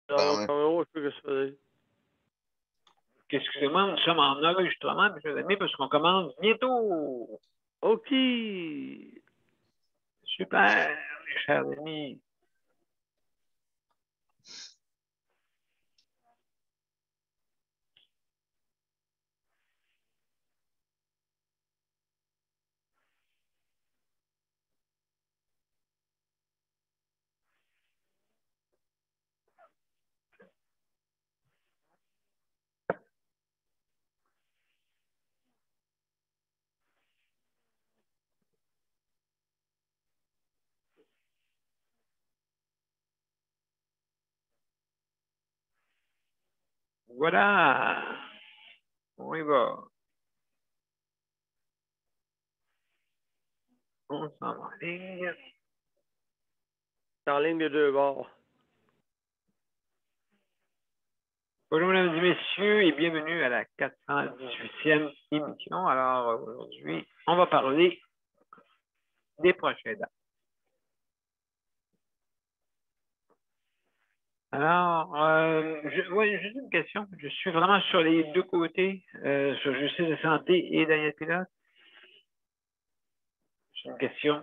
je sais que c'est. Excusez-moi, nous sommes en enregistrement, mes chers amis, parce qu'on commence bientôt. OK. Super, mes chers amis. Voilà. On y va. On s'en va en ligne. C'est en ligne des deux bords. Bonjour, mesdames et messieurs, et bienvenue à la 418e émission. Alors, aujourd'hui, on va parler des prochaines dates. Alors, juste une question. Je suis vraiment sur les deux côtés, sur Justice de santé et Daniel Pilote. C'est une question.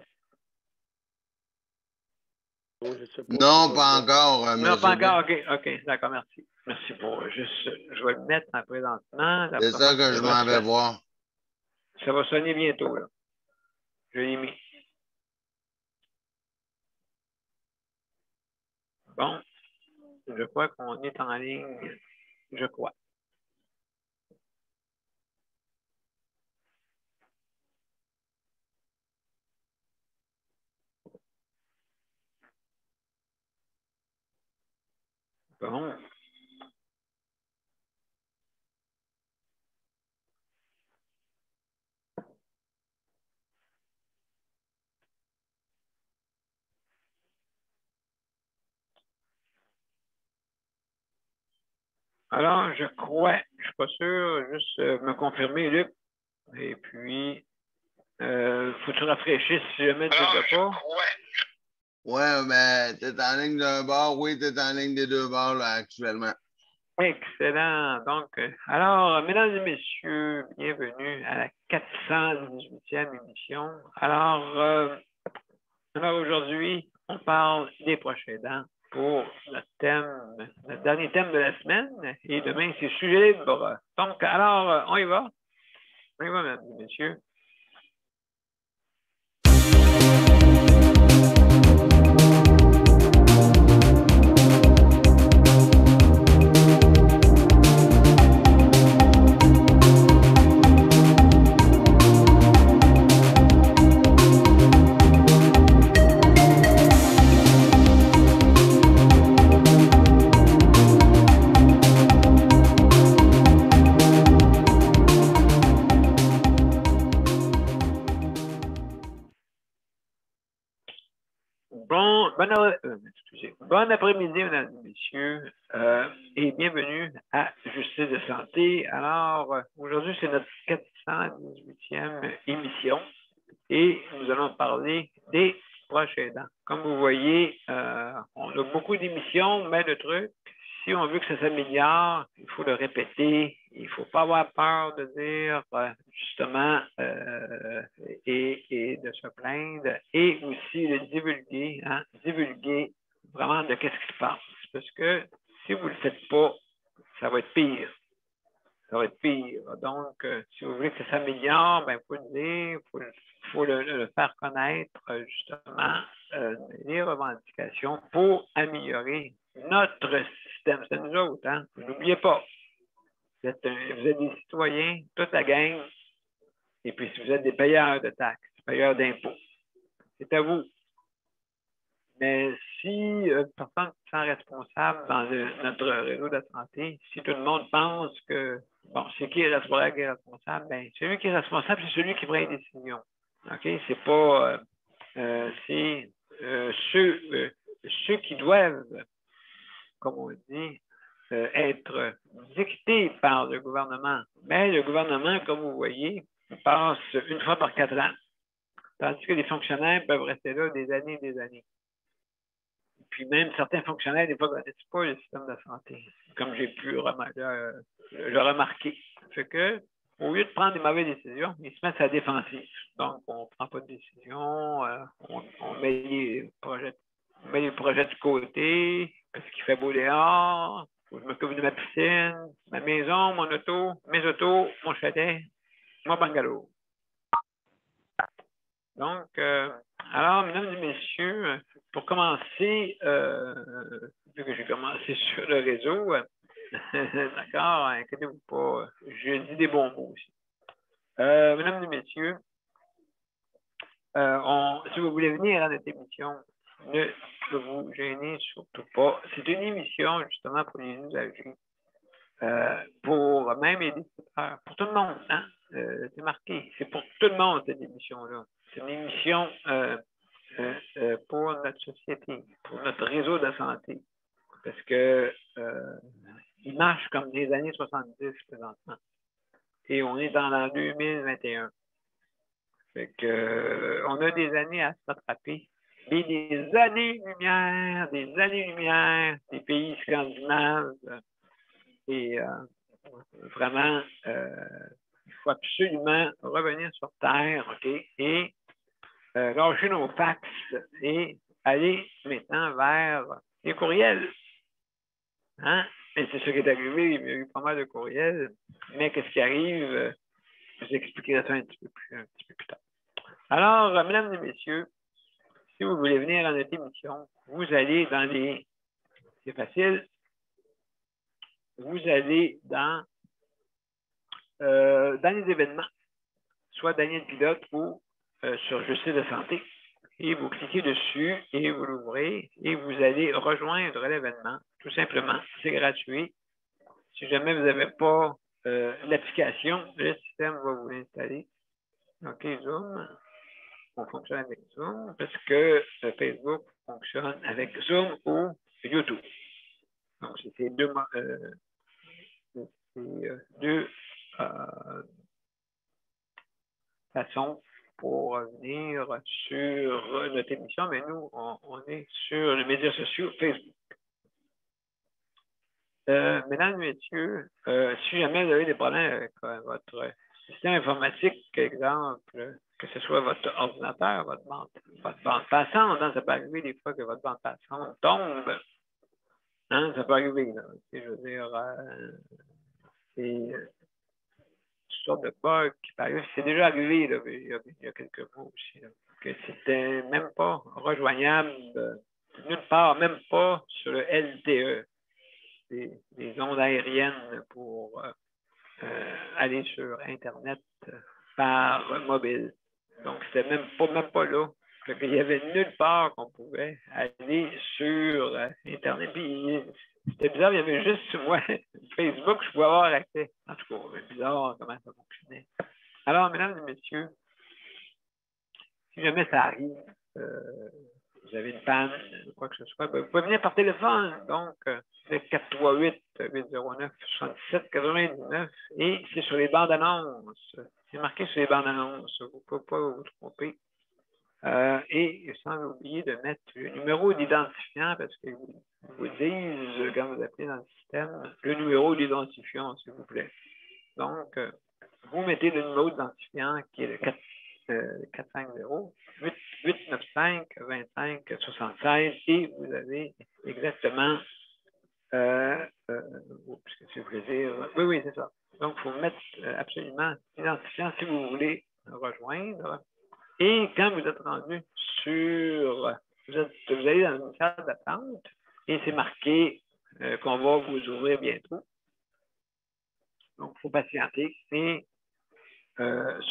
Non, pas encore, Non, pas encore. OK, d'accord, merci. Merci pour juste. Je vais le mettre en présentement. C'est ça que je m'en vais voir. Ça va sonner bientôt, là. Je l'ai mis. Bon, je crois qu'on est en ligne. Je crois. Bon. Alors, je crois, je suis pas sûr, juste me confirmer, Luc. Et puis, faut que tu rafraîchisses si jamais tu ne le fais pas. Ouais, mais t'es en ligne d'un bord, oui, t'es en ligne des deux bords là, actuellement. Excellent. Donc, alors, mesdames et messieurs, bienvenue à la 418e émission. Alors aujourd'hui, on parle des proches aidants pour notre dernier thème de la semaine. Et demain, c'est sujet libre. Donc, alors, on y va. On y va, mesdames et messieurs. Bon après-midi, mesdames et messieurs, et bienvenue à Justice de santé. Alors, aujourd'hui, c'est notre 418e émission et nous allons parler des proches aidants. Comme vous voyez, on a beaucoup d'émissions, mais le truc, si on veut que ça s'améliore, il faut le répéter. Il ne faut pas avoir peur de dire justement et de se plaindre et aussi de divulguer, divulguer vraiment de qu'est-ce qui se passe. Parce que si vous ne le faites pas, ça va être pire. Ça va être pire. Donc, si vous voulez que ça s'améliore, ben, il faut le dire, il faut le faire connaître, justement, les revendications pour améliorer notre système. C'est nous autres, hein? N'oubliez pas. Vous êtes des citoyens, toute la gang, et puis si vous êtes des payeurs de taxes, payeurs d'impôts, c'est à vous. Mais si personne ne se sent responsable dans notre réseau de santé, si tout le monde pense que, bon, c'est qui est responsable, ben, celui qui est responsable, c'est celui qui prend les décisions. OK? C'est pas, c'est ceux qui doivent, comme on dit, être dictés par le gouvernement. Mais le gouvernement, comme vous voyez, passe une fois par 4 ans. Tandis que les fonctionnaires peuvent rester là des années et des années. puis même certains fonctionnaires, des fois, ne connaissent pas le système de santé, comme j'ai pu le remarquer. Fait que, au lieu de prendre des mauvaises décisions, ils se mettent à la défensive. Donc, on ne prend pas de décision, on met les projets de côté, parce qu'il fait beau dehors, faut que je m'occupe de ma piscine, ma maison, mon auto, mes autos, mon chalet, mon bungalow. Donc, alors, mesdames et messieurs, pour commencer, vu que j'ai commencé sur le réseau, d'accord, inquiétez-vous pas, je dis des bons mots aussi. Mesdames et messieurs, si vous voulez venir à notre émission, ne vous gênez surtout pas. C'est une émission justement pour les usagers, pour même les décideurs, pour tout le monde. Hein? C'est marqué, c'est pour tout le monde cette émission-là. C'est une émission pour notre société, pour notre réseau de santé. Parce que il marche comme des années 70 présentement. Et on est dans l'an 2021. Fait que on a des années à se rattraper. Mais des années-lumière, des pays scandinaves. Et vraiment, il faut absolument revenir sur Terre, OK? Et lâcher nos fax et aller maintenant vers les courriels. Hein? Et c'est ce qui est arrivé, il y a eu pas mal de courriels, mais qu'est-ce qui arrive? Je vous expliquerai ça un petit peu plus tard. Alors, mesdames et messieurs, si vous voulez venir à notre émission, vous allez dans les... C'est facile. Vous allez dans les événements, soit Daniel Pilote ou sur Justice de santé. Et vous cliquez dessus et vous l'ouvrez et vous allez rejoindre l'événement. Tout simplement, c'est gratuit. Si jamais vous n'avez pas l'application, le système va vous l'installer. OK, Zoom. On fonctionne avec Zoom parce que Facebook fonctionne avec Zoom ou YouTube. Donc, c'est ces deux façons pour venir sur notre émission, mais nous, on est sur les médias sociaux Facebook. Mesdames et messieurs, si jamais vous avez des problèmes avec votre système informatique, exemple, que ce soit votre ordinateur, votre bande passante, hein, ça peut arriver des fois que votre bande passante tombe. Hein, ça peut arriver, là. Je veux dire, c'est toutes sortes de bugs qui arrivent. C'est déjà arrivé là, il y a quelques mois aussi, là, que c'était même pas rejoignable nulle part, même pas sur le LTE, des ondes aériennes pour aller sur Internet par mobile. Donc, c'était même pas là. Il n'y avait nulle part qu'on pouvait aller sur Internet. Puis, c'était bizarre, il y avait juste moi, Facebook, je pouvais avoir accès. En tout cas, c'est bizarre comment ça fonctionnait. Alors, mesdames et messieurs, si jamais ça arrive, vous avez une panne, quoi que ce soit, ben, vous pouvez venir par téléphone. Donc, c'est 438-809-7799 et c'est sur les bandes annonces. C'est marqué sur les bandes annonces. Vous ne pouvez pas vous tromper. Et sans oublier de mettre le numéro d'identifiant parce qu'ils vous disent, quand vous appelez dans le système, le numéro d'identifiant, s'il vous plaît. Donc, vous mettez le numéro d'identifiant qui est le 450-895-2576 et vous avez exactement, si vous voulez dire, oui, c'est ça. Donc, il faut mettre absolument l'identifiant si vous voulez rejoindre. Et quand vous êtes rendu sur, vous allez dans une salle d'attente et c'est marqué qu'on va vous ouvrir bientôt. Donc, il faut patienter et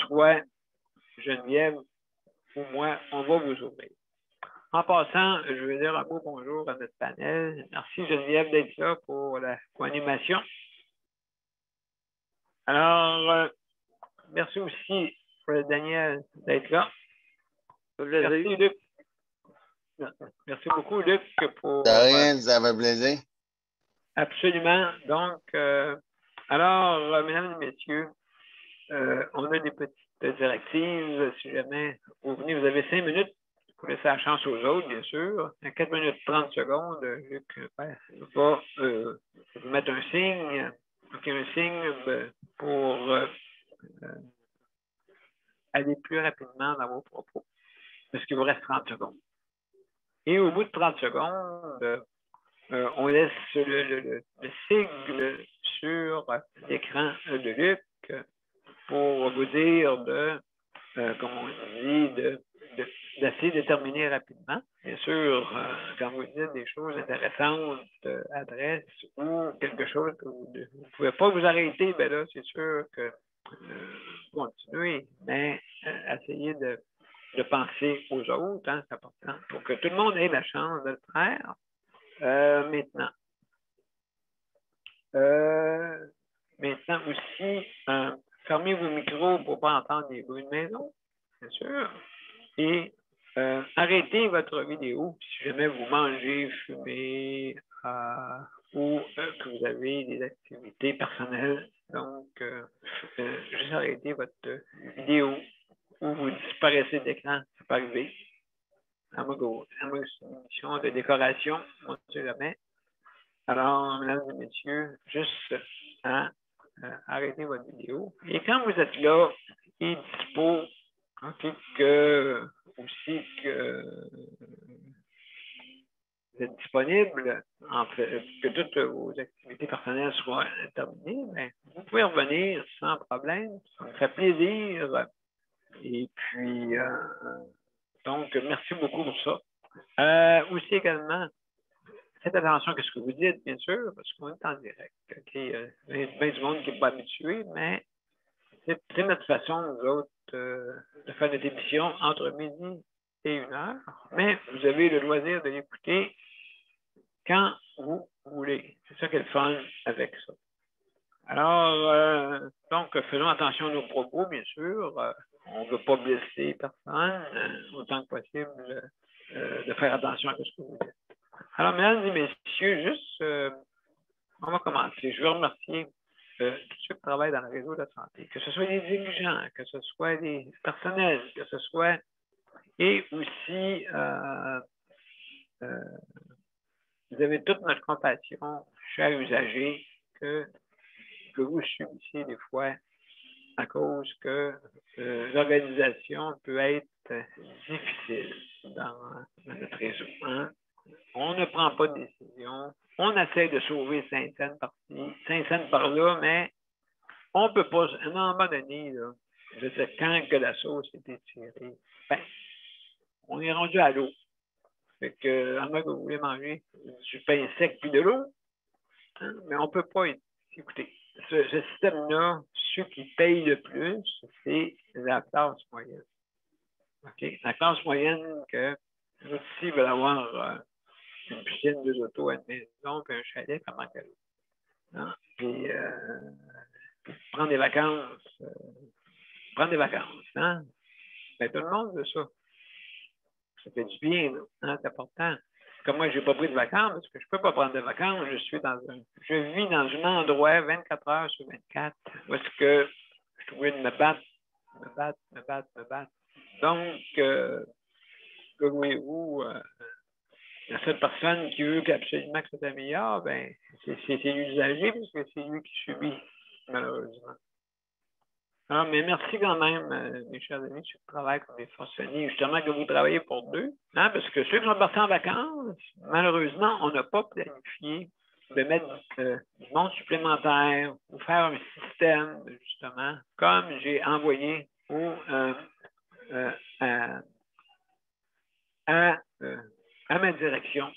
soit Geneviève ou moi, on va vous ouvrir. En passant, je veux dire un beau bonjour à notre panel. Merci Geneviève d'être là pour la co-animation. Alors, merci aussi Daniel d'être là. Merci Luc. Merci beaucoup Luc pour... De rien, ça fait plaisir. Absolument. Donc, alors, mesdames et messieurs, on a des petites directives. Si jamais vous venez, vous avez 5 minutes pour laisser la chance aux autres, bien sûr. À 4 minutes 30 secondes, Luc va vous mettre un signe. Donc, un signe pour aller plus rapidement dans vos propos. Parce qu'il vous reste 30 secondes. Et au bout de 30 secondes, on laisse le sigle sur l'écran de Luc pour vous dire comme on dit, d'essayer de terminer rapidement. Bien sûr, quand vous dites des choses intéressantes, adresses ou quelque chose que vous ne pouvez pas vous arrêter, bien là, c'est sûr que continuez, mais essayez de penser aux autres, hein, c'est important, pour que tout le monde ait la chance de le faire. Maintenant aussi, fermez vos micros pour ne pas entendre des bruits de maison, bien sûr. Et arrêtez votre vidéo si jamais vous mangez, fumez ou que vous avez des activités personnelles. Donc, juste arrêtez votre vidéo ou vous disparaissez d'écran. Ça peut arriver. C'est une mission de décoration, on ne sait jamais. Alors, mesdames et messieurs, juste arrêtez votre vidéo. Et quand vous êtes là et dispo, que vous êtes disponible, que toutes vos activités personnelles soient terminées, bien, vous pouvez revenir sans problème. Ça me fait plaisir. Et puis, donc, merci beaucoup pour ça. Aussi également, faites attention à ce que vous dites, bien sûr, parce qu'on est en direct. Il y a bien du monde qui n'est pas habitué, mais c'est notre façon, nous autres, de faire notre émission entre midi et 1h. Mais vous avez le loisir de l'écouter quand vous voulez. C'est ça qui est le fun avec ça. Alors, donc, faisons attention à nos propos, bien sûr. On ne veut pas blesser personne, autant que possible, de faire attention à ce que vous dites. Alors, mesdames et messieurs, juste, on va commencer. Je veux remercier tous ceux qui travaillent dans le réseau de la santé, que ce soit des dirigeants, que ce soit des personnels, que ce soit, et aussi, vous avez toute notre compassion, chers usagers, que vous subissez des fois à cause que l'organisation peut être difficile dans notre réseau. Hein? On ne prend pas de décision. On essaie de sauver 5 cents par-ci, 5 cents par-là, mais on ne peut pas. À un moment donné, là, je sais quand que la sauce est étirée, ben, on est rendu à l'eau. Fait que, à moins que vous voulez manger du pain sec puis de l'eau, hein, mais on ne peut pas. Écoutez, ce système-là, ceux qui payent le plus, c'est la classe moyenne. Okay? La classe moyenne que nous ici veulent avoir une piscine, 2 autos, une maison, puis un chalet, comment qu'elle est. Hein? Puis prendre des vacances. Hein? Ben, tout le monde veut ça. Ça fait du bien, hein? C'est important. Comme moi, je n'ai pas pris de vacances, parce que je ne peux pas prendre de vacances. Je vis dans un endroit 24 heures sur 24, où est-ce que je suis obligé de me battre. Donc, que voulez-vous, la seule personne qui veut absolument que ça s'améliore, ben, c'est l'usager, parce que c'est lui qui subit, malheureusement. Alors, mais merci quand même, mes chers amis, ceux qui travaillent comme des forcenés, justement que vous travaillez pour deux, hein, parce que ceux qui sont partis en vacances, malheureusement, on n'a pas planifié de mettre du monde supplémentaire ou faire un système, justement, comme j'ai envoyé à ma direction,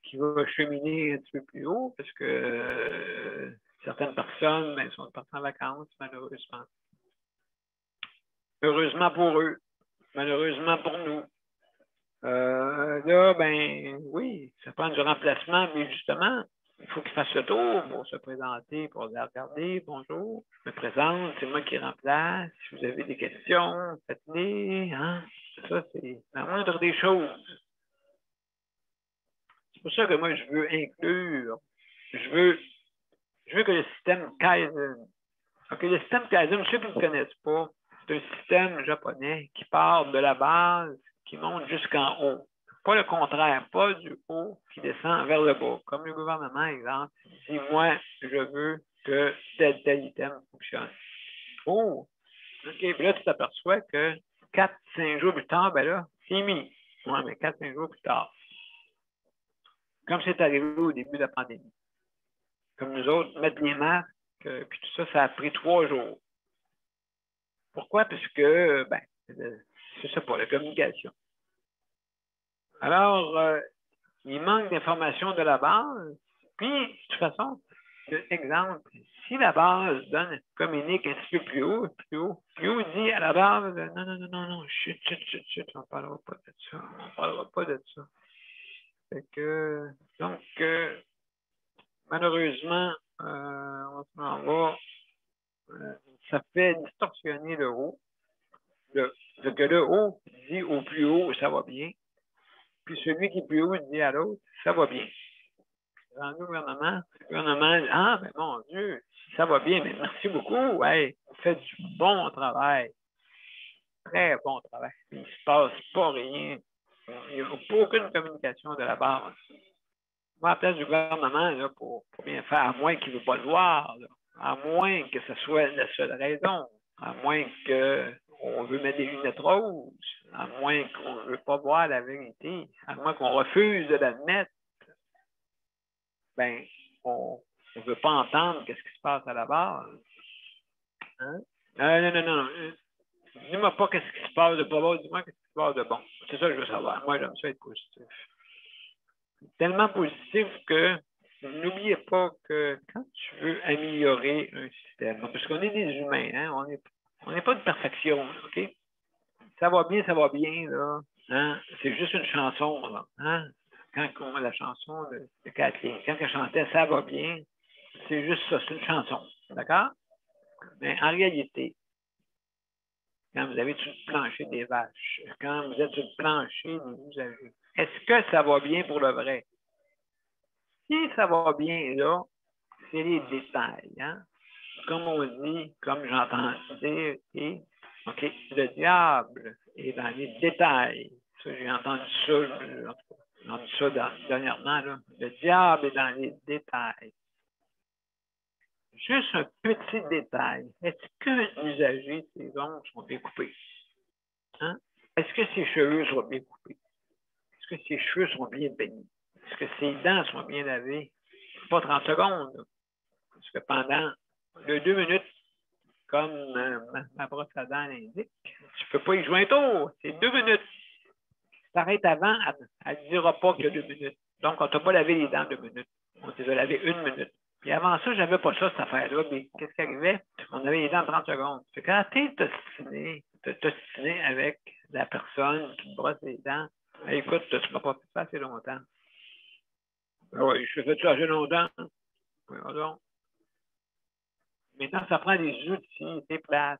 qui va cheminer un petit peu plus haut, parce que certaines personnes ben, sont parties en vacances, malheureusement. Heureusement pour eux, malheureusement pour nous. Là, ben oui, ça prend du remplacement, mais justement, il faut qu'ils fassent le tour pour se présenter, pour les regarder. Bonjour, je me présente, c'est moi qui remplace. Si vous avez des questions, faites-les. Hein? Ça, c'est la moindre des choses. C'est pour ça que moi, je veux inclure, je veux que le système Kaizen. OK, le système Kaizen, ceux qui ne le connaissent pas, c'est un système japonais qui part de la base, qui monte jusqu'en haut. Pas le contraire, pas du haut qui descend vers le bas. Comme le gouvernement, exemple, dit, moi, je veux que tel item fonctionne. Oh! OK, puis là, tu t'aperçois que 4-5 jours plus tard, ben là, c'est mis. Oui, mais 4-5 jours plus tard. Comme c'est arrivé au début de la pandémie. Comme nous autres, mettre les masques, puis tout ça, ça a pris 3 jours. Pourquoi? Parce que, ben, c'est ça pour la communication. Alors, il manque d'informations de la base. Puis, de toute façon, exemple, si la base communique un petit peu plus haut dit à la base, non, chut, on ne parlera pas de ça, Fait que, donc, malheureusement, on s'en va, ça fait distorsionner le haut. Ce que le haut dit au plus haut, ça va bien. Puis celui qui est plus haut dit à l'autre, ça va bien. Dans le gouvernement, ah, ben mon Dieu, ça va bien, mais merci beaucoup. Hey, vous faites du bon travail. Très bon travail. Il ne se passe pas rien. Il n'y a pas aucune communication de la base. Moi, à la place du gouvernement, là, pour bien faire, à moins qu'il ne veut pas le voir, là, à moins que ce soit la seule raison, à moins qu'on veut mettre des lunettes roses, à moins qu'on ne veut pas voir la vérité, à moins qu'on refuse de l'admettre, ben, on ne veut pas entendre ce qui se passe à la base. Hein? Non. Dis-moi pas ce qui se passe de pas bon, dis-moi ce qui se passe de bon. C'est ça que je veux savoir. Moi, j'aime ça être positif. Tellement positif que n'oubliez pas que quand tu veux améliorer un système, parce qu'on est des humains, hein, on n'est pas de perfection, OK? Ça va bien, là. Hein? C'est juste une chanson, là. Hein? Quand on a la chanson de Kathleen, quand elle chantait Ça va bien, c'est juste ça, c'est une chanson. D'accord? Mais en réalité, quand vous avez sur le plancher des vaches, quand vous êtes sur le plancher des usagers, est-ce que ça va bien pour le vrai? Si ça va bien là, c'est les détails. Hein? Comme on dit, comme j'entends dire, OK, le diable est dans les détails. Ça, j'ai entendu ça, dernièrement. Là. Le diable est dans les détails. Juste un petit détail. Est-ce qu'un usager, ses ongles sont bien coupés? Hein? Est-ce que ses cheveux sont bien coupés? Est-ce que ses cheveux sont bien baignés? Est-ce que ses dents sont bien lavées? Pas 30 secondes. Là. Parce que pendant 2 minutes, comme ma brosse à dents l'indique, tu ne peux pas y jouer un tour. C'est 2 minutes. Si tu arrêtes avant, elle ne dira pas qu'il y a 2 minutes. Donc, on ne t'a pas lavé les dents 2 minutes. On t'a lavé 1 minute. Puis avant ça, je n'avais pas ça, cette affaire-là. Mais qu'est-ce qui arrivait? On avait les dents 30 secondes. Fait que quand tu es ostiné avec la personne qui te brosse les dents, hey, écoute, tu ne m'as pas fait ça assez longtemps. Oui, je fais ça assez longtemps. Oui, donc. Maintenant, ça prend des outils, des places.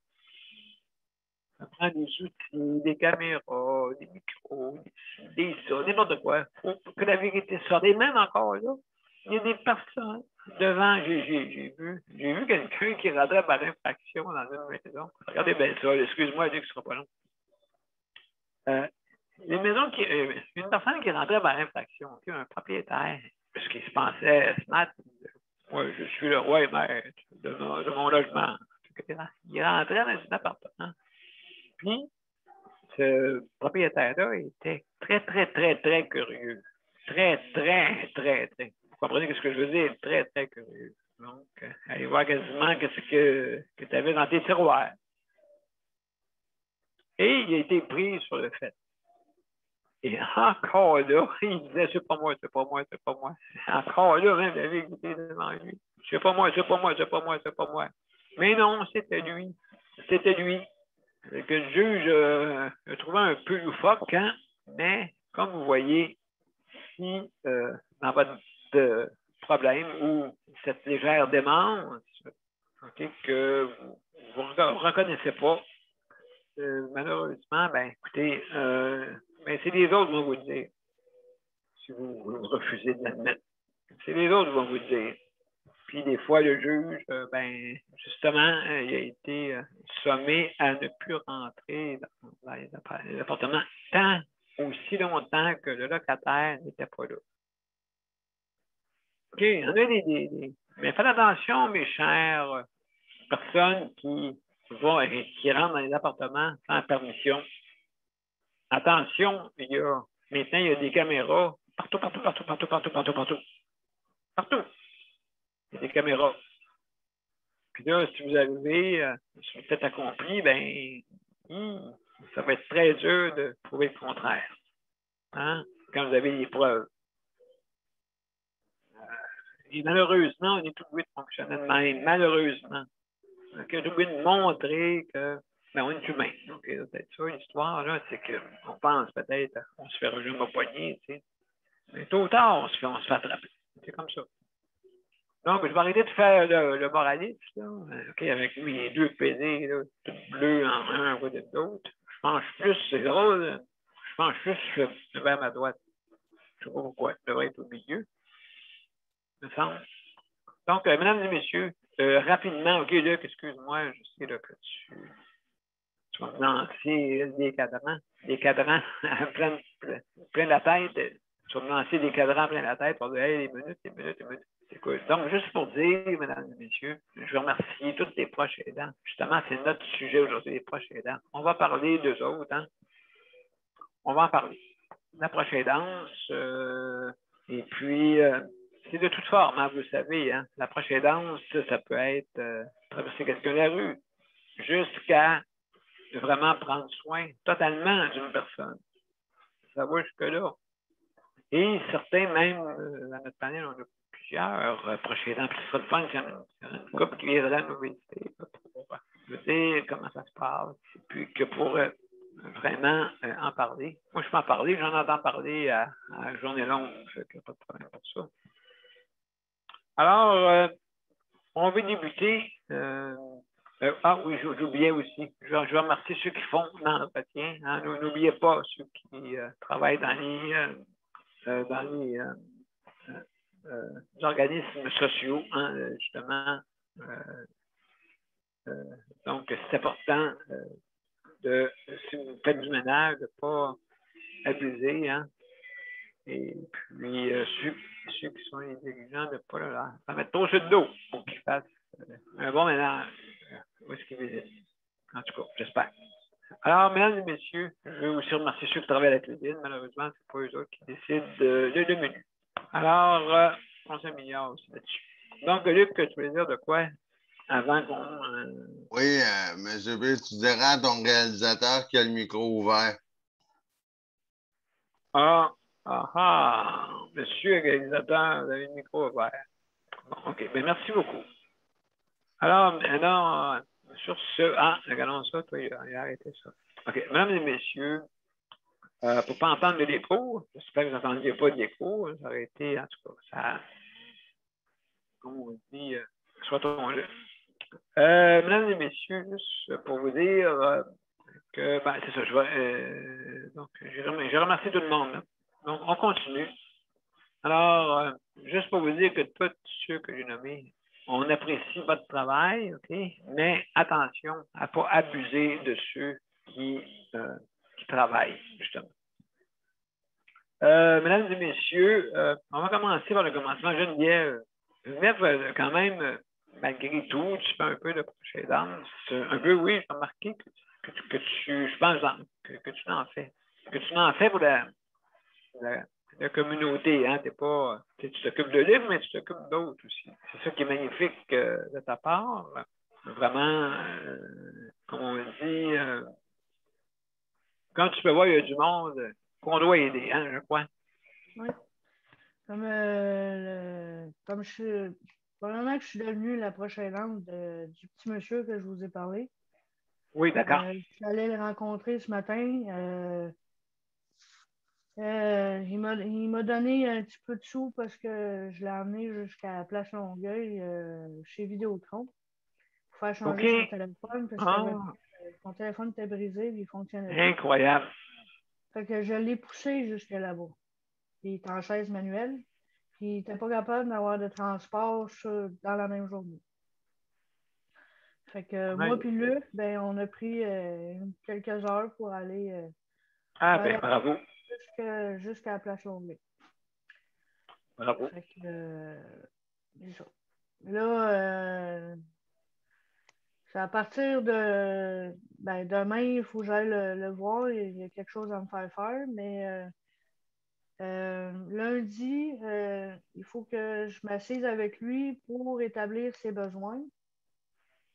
Ça prend des outils, des caméras, des micros, des ça, n'importe quoi. Pour que la vérité sorte. Et même encore là, il y a des personnes devant, j'ai vu quelqu'un qui rentrait par infraction dans une maison. Regardez bien ça, excuse-moi, je dis que ce sera pas long. Les maisons une personne qui rentrait par infraction, un propriétaire, parce qu'il se pensait smart, moi, je suis le roi et maître de mon logement. Il rentrait dans un appartement. Puis, ce propriétaire-là était très, très, très, très curieux. Très, très, très, très. Vous comprenez ce que je veux dire? Très, très curieux. Donc, aller voir quasiment ce que tu avais dans tes tiroirs. Et il a été pris sur le fait. Et encore là, il disait, c'est pas moi. Encore là, même la vérité devant lui. C'est pas moi. Mais non, c'était lui. Que le juge a trouvé un peu loufoque, hein? Mais comme vous voyez, si dans votre problème ou cette légère démence, okay, que vous ne reconnaissez pas, malheureusement, ben écoutez, ben, c'est les autres qui vont vous le dire. Si vous refusez de l'admettre. C'est les autres qui vont vous le dire. Puis des fois, le juge, ben, justement, il a été sommé à ne plus rentrer dans les appartements tant aussi longtemps que le locataire n'était pas là. OK, il y en a mais faites attention, mes chères personnes qui rentrent dans les appartements sans permission. Attention, maintenant, il y a des caméras partout. Partout. Il y a des caméras. Puis là, si vous arrivez sur le fait accompli, ben, ça va être très dur de prouver le contraire. Hein? Quand vous avez les preuves. Et malheureusement, on est tout obligé de fonctionner de même. Malheureusement. Donc, on est obligé de montrer que ben, on est humain. Donc, c'est peut-être ça, l'histoire, là, c'est qu'on pense peut-être qu'on se fait rejoindre au poignet, tu sais. Mais tôt ou tard, on se fait attraper. C'est comme ça. Donc, je vais arrêter de faire le moraliste, là. OK, avec mes deux PD, là, tout bleu en un à côté de l'autre. Je penche plus, c'est drôle, je penche plus vers ma droite. Je ne sais pas pourquoi, je devrais être au milieu, me semble. Donc, mesdames et messieurs, rapidement, OK, Luc, excuse-moi, je sais là, que tu vas me lancer des cadrans plein la tête. Tu vas me lancer des cadrans plein la tête pour dire, hey, les minutes. C'est cool. Donc, juste pour dire, mesdames et messieurs, je veux remercier tous les proches aidants. Justement, c'est notre sujet aujourd'hui, les proches aidants. On va parler d'eux autres, hein. On va en parler. La proche aidance, et puis, c'est de toute forme, hein, vous le savez, hein. La proche aidance, ça peut être traverser quelqu'un de la rue, jusqu'à vraiment prendre soin totalement d'une personne. Ça va jusque-là. Et certains, même, dans notre panel, on a plusieurs proches aidants. Puis ce sera le fun, c'est une couple qui viendra nous visiter pour nous dire comment ça se passe. Et puis que pour vraiment en parler. Moi, je peux en parler, j'en entends parler à journée longue. Je n'ai pas de problème pour ça. Alors, on va débuter. Oui, j'oubliais aussi. Je vais remercier ceux qui font l'entretien. Hein. N'oubliez pas ceux qui travaillent dans les organismes sociaux, hein, justement. Donc, c'est important si vous faites du ménage, de ne pas abuser. Hein. Et puis, ceux qui sont les dirigeants, de ne pas mettre trop sur le dos pour qu'ils fassent un bon ménage. Où est-ce qu'ils visitent? En tout cas, j'espère. Alors, mesdames et messieurs, je veux aussi remercier ceux qui travaillent à la cuisine. Malheureusement, ce n'est pas eux autres qui décident de 2 minutes. Alors, on s'améliore aussi là-dessus. Donc, Luc, tu voulais dire de quoi avant qu'on... Oui, M. B, tu diras à ton réalisateur qui a le micro ouvert. Monsieur le réalisateur, vous avez le micro ouvert. Bon, OK, bien, merci beaucoup. Alors, maintenant, sur ce... regardons ça, toi, il a arrêté ça. OK, mesdames et messieurs, pour ne pas entendre de l'écho, j'espère que vous n'entendiez pas de l'écho, ça aurait été, en tout cas, ça... Comme on dit, soit ton jeu. Mesdames et messieurs, juste pour vous dire que, ben, c'est ça, donc, j'ai remercié tout le monde. Hein. Donc, on continue. Alors, juste pour vous dire que tous ceux que j'ai nommés, on apprécie votre travail, OK? Mais attention à ne pas abuser de ceux qui travaillent, justement. Mesdames et messieurs, on va commencer par le commencement. Geneviève, quand même, malgré tout, tu fais un peu de proche aidance. Un peu, oui, j'ai remarqué que je pense que tu n'en fais. Que tu n'en fais pour la communauté. Hein? Tu t'occupes de livres, mais tu t'occupes d'autres aussi. C'est ça qui est magnifique de ta part. Vraiment, comme on dit, quand tu peux voir, il y a du monde qu'on doit aider, hein, je crois. Oui. Comme probablement que je suis devenue la prochaine aidante du petit monsieur que je vous ai parlé. Oui, d'accord. Je suis allée le rencontrer ce matin. Il m'a donné un petit peu de sous parce que je l'ai emmené jusqu'à la place Longueuil chez Vidéotron pour faire changer son téléphone parce que son téléphone était brisé et il fonctionnait pas. Incroyable. Fait que je l'ai poussé jusqu'à là-bas. Il est en chaise manuelle. Puis il n'était pas capable d'avoir de transport dans la même journée. Fait que moi puis Luc, ben, on a pris quelques heures pour aller, bravo. jusqu'à la place Longueuil. Bravo. Fait que c'est ça. Là, c'est à partir de demain, il faut que j'aille le voir. Il y a quelque chose à me faire, mais lundi, il faut que je m'assise avec lui pour établir ses besoins.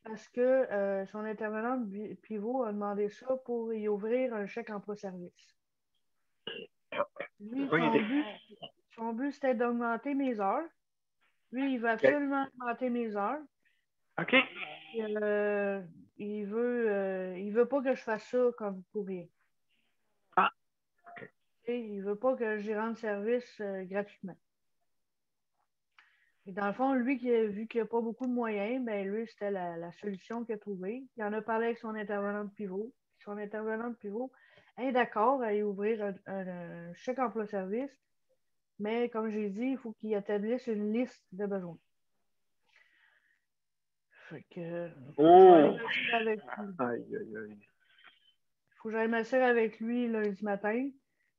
Parce que son intervenant de pivot a demandé ça pour y ouvrir un chèque emploi-service. Lui, son but, c'était d'augmenter mes heures. Lui, il veut absolument augmenter mes heures. OK. Il veut pas que je fasse ça comme pour rien. Ah, OK. Il veut pas que j'y rende service gratuitement. Et dans le fond, lui, vu qu'il n'y a pas beaucoup de moyens, ben lui, c'était la solution qu'il a trouvée. Il en a parlé avec son intervenant de pivot. Son intervenant de pivot est d'accord à y ouvrir un chèque emploi-service, mais comme j'ai dit, il faut qu'il établisse une liste de besoins. Fait que je vais aller m'asseoir avec lui. Il faut que j'aille m'asseoir avec lui lundi matin.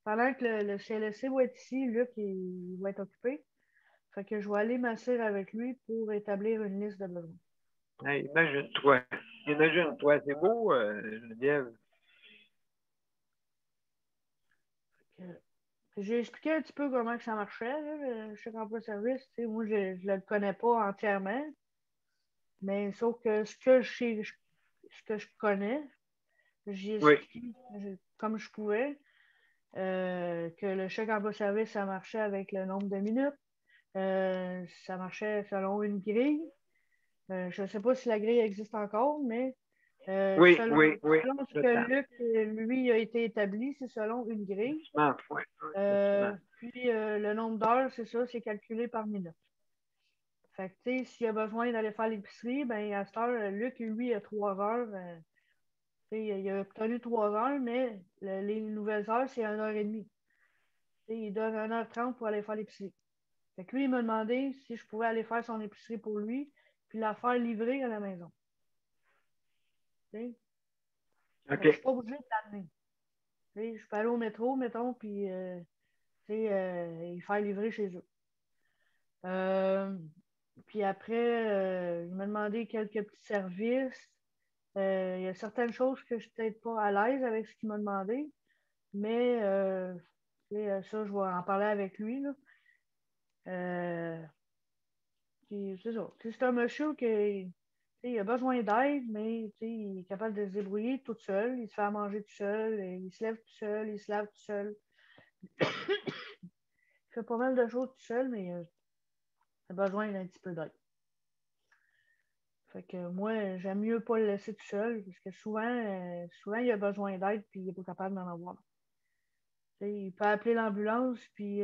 Pendant que le CLSC va être ici, Luc, il va être occupé. Fait que je vais aller m'asseoir avec lui pour établir une liste de besoins. Hey, imagine-toi. Imagine-toi. C'est beau, Geneviève. J'ai expliqué un petit peu comment que ça marchait, là, le chèque emploi-service. Moi, je ne le connais pas entièrement. Mais sauf que ce que je connais, j'ai expliqué comme je pouvais. Que le chèque emploi-service, ça marchait avec le nombre de minutes. Ça marchait selon une grille. Je ne sais pas si la grille existe encore, mais selon ce que Luc, lui, a été établi, c'est selon une grille. Puis le nombre d'heures, c'est ça, c'est calculé par minute. Fait que, tu sais, s'il a besoin d'aller faire l'épicerie, ben à cette heure, Luc, lui, a 3 heures. Il a obtenu 3 heures, mais les nouvelles heures, c'est 1h30. Il donne 1h30 pour aller faire l'épicerie. Fait que lui, il m'a demandé si je pouvais aller faire son épicerie pour lui, puis la faire livrer à la maison. Okay. Je ne suis pas obligée de l'amener. Je peux aller au métro, mettons, puis il faire livrer chez eux. Puis après, il m'a demandé quelques petits services. Il y a certaines choses que je ne suis peut-être pas à l'aise avec ce qu'il m'a demandé, mais ça, je vais en parler avec lui. Là. C'est ça. C'est un monsieur qui il a besoin d'aide, mais il est capable de se débrouiller tout seul. Il se fait à manger tout seul, il se lève tout seul, il se lave tout seul. Il fait pas mal de choses tout seul, mais il a besoin d'un petit peu d'aide. Fait que moi, j'aime mieux pas le laisser tout seul, parce que souvent il a besoin d'aide, puis il n'est pas capable d'en avoir. Il peut appeler l'ambulance, puis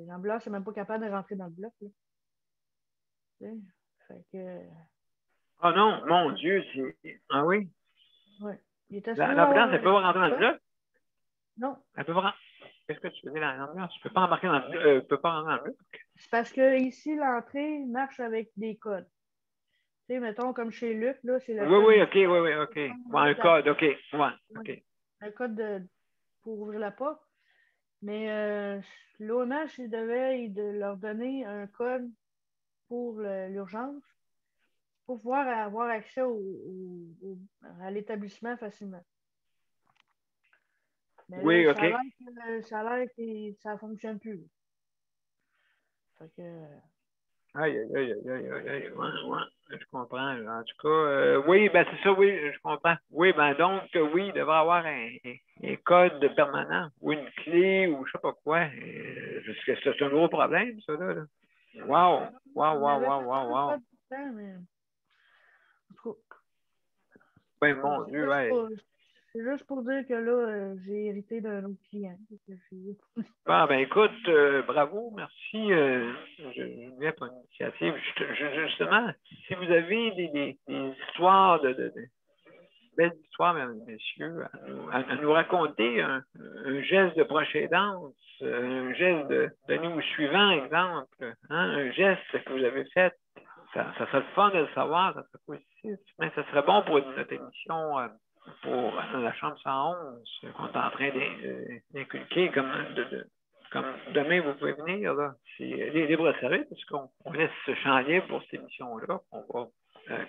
l'ambulance n'est même pas capable de rentrer dans le bloc. Fait que. Oh non, mon Dieu, c'est. Ah oui? Oui. L'ambulance, elle peut pas rentrer dans le bloc? Non. Elle peut pas rentrer. Qu'est-ce que tu faisais dans l'ambulance? Tu peux pas embarquer dans le bloc. Peux pas rentrer dans le bloc? C'est parce que ici, l'entrée marche avec des codes. Tu sais, mettons, comme chez Luc, là, c'est le code. Oui, OK. Ouais, un code, OK. Ouais, OK. Un code pour ouvrir la porte. Mais l'OMH, il devait leur donner un code pour l'urgence pour pouvoir avoir accès à l'établissement facilement. Mais oui, là, OK. Ça a l'air que ça ne fonctionne plus. Fait que. Aïe. Ouais. Je comprends. En tout cas, oui, ben c'est ça, oui, je comprends. Oui, ben donc, oui, il devrait avoir un code permanent ou une clé ou je sais pas quoi. Parce que c'est un gros problème, ça, là. Wow. Ben, mon Dieu, C'est juste pour dire que là, j'ai hérité d'un autre client. Ah, ben écoute, bravo, merci. Je viens pour l'initiative. Justement, si vous avez des histoires belles histoires, mesdames et messieurs, à nous raconter un geste de proche aidance, un geste de nous suivant, exemple, hein, un geste que vous avez fait. Ça serait le fun de le savoir, ça serait positif, mais ça serait bon pour notre émission pour la Chambre 111 qu'on est en train d'inculquer comme demain, vous pouvez venir, là. C'est libre service, parce qu'on laisse ce champ libre pour cette émission-là,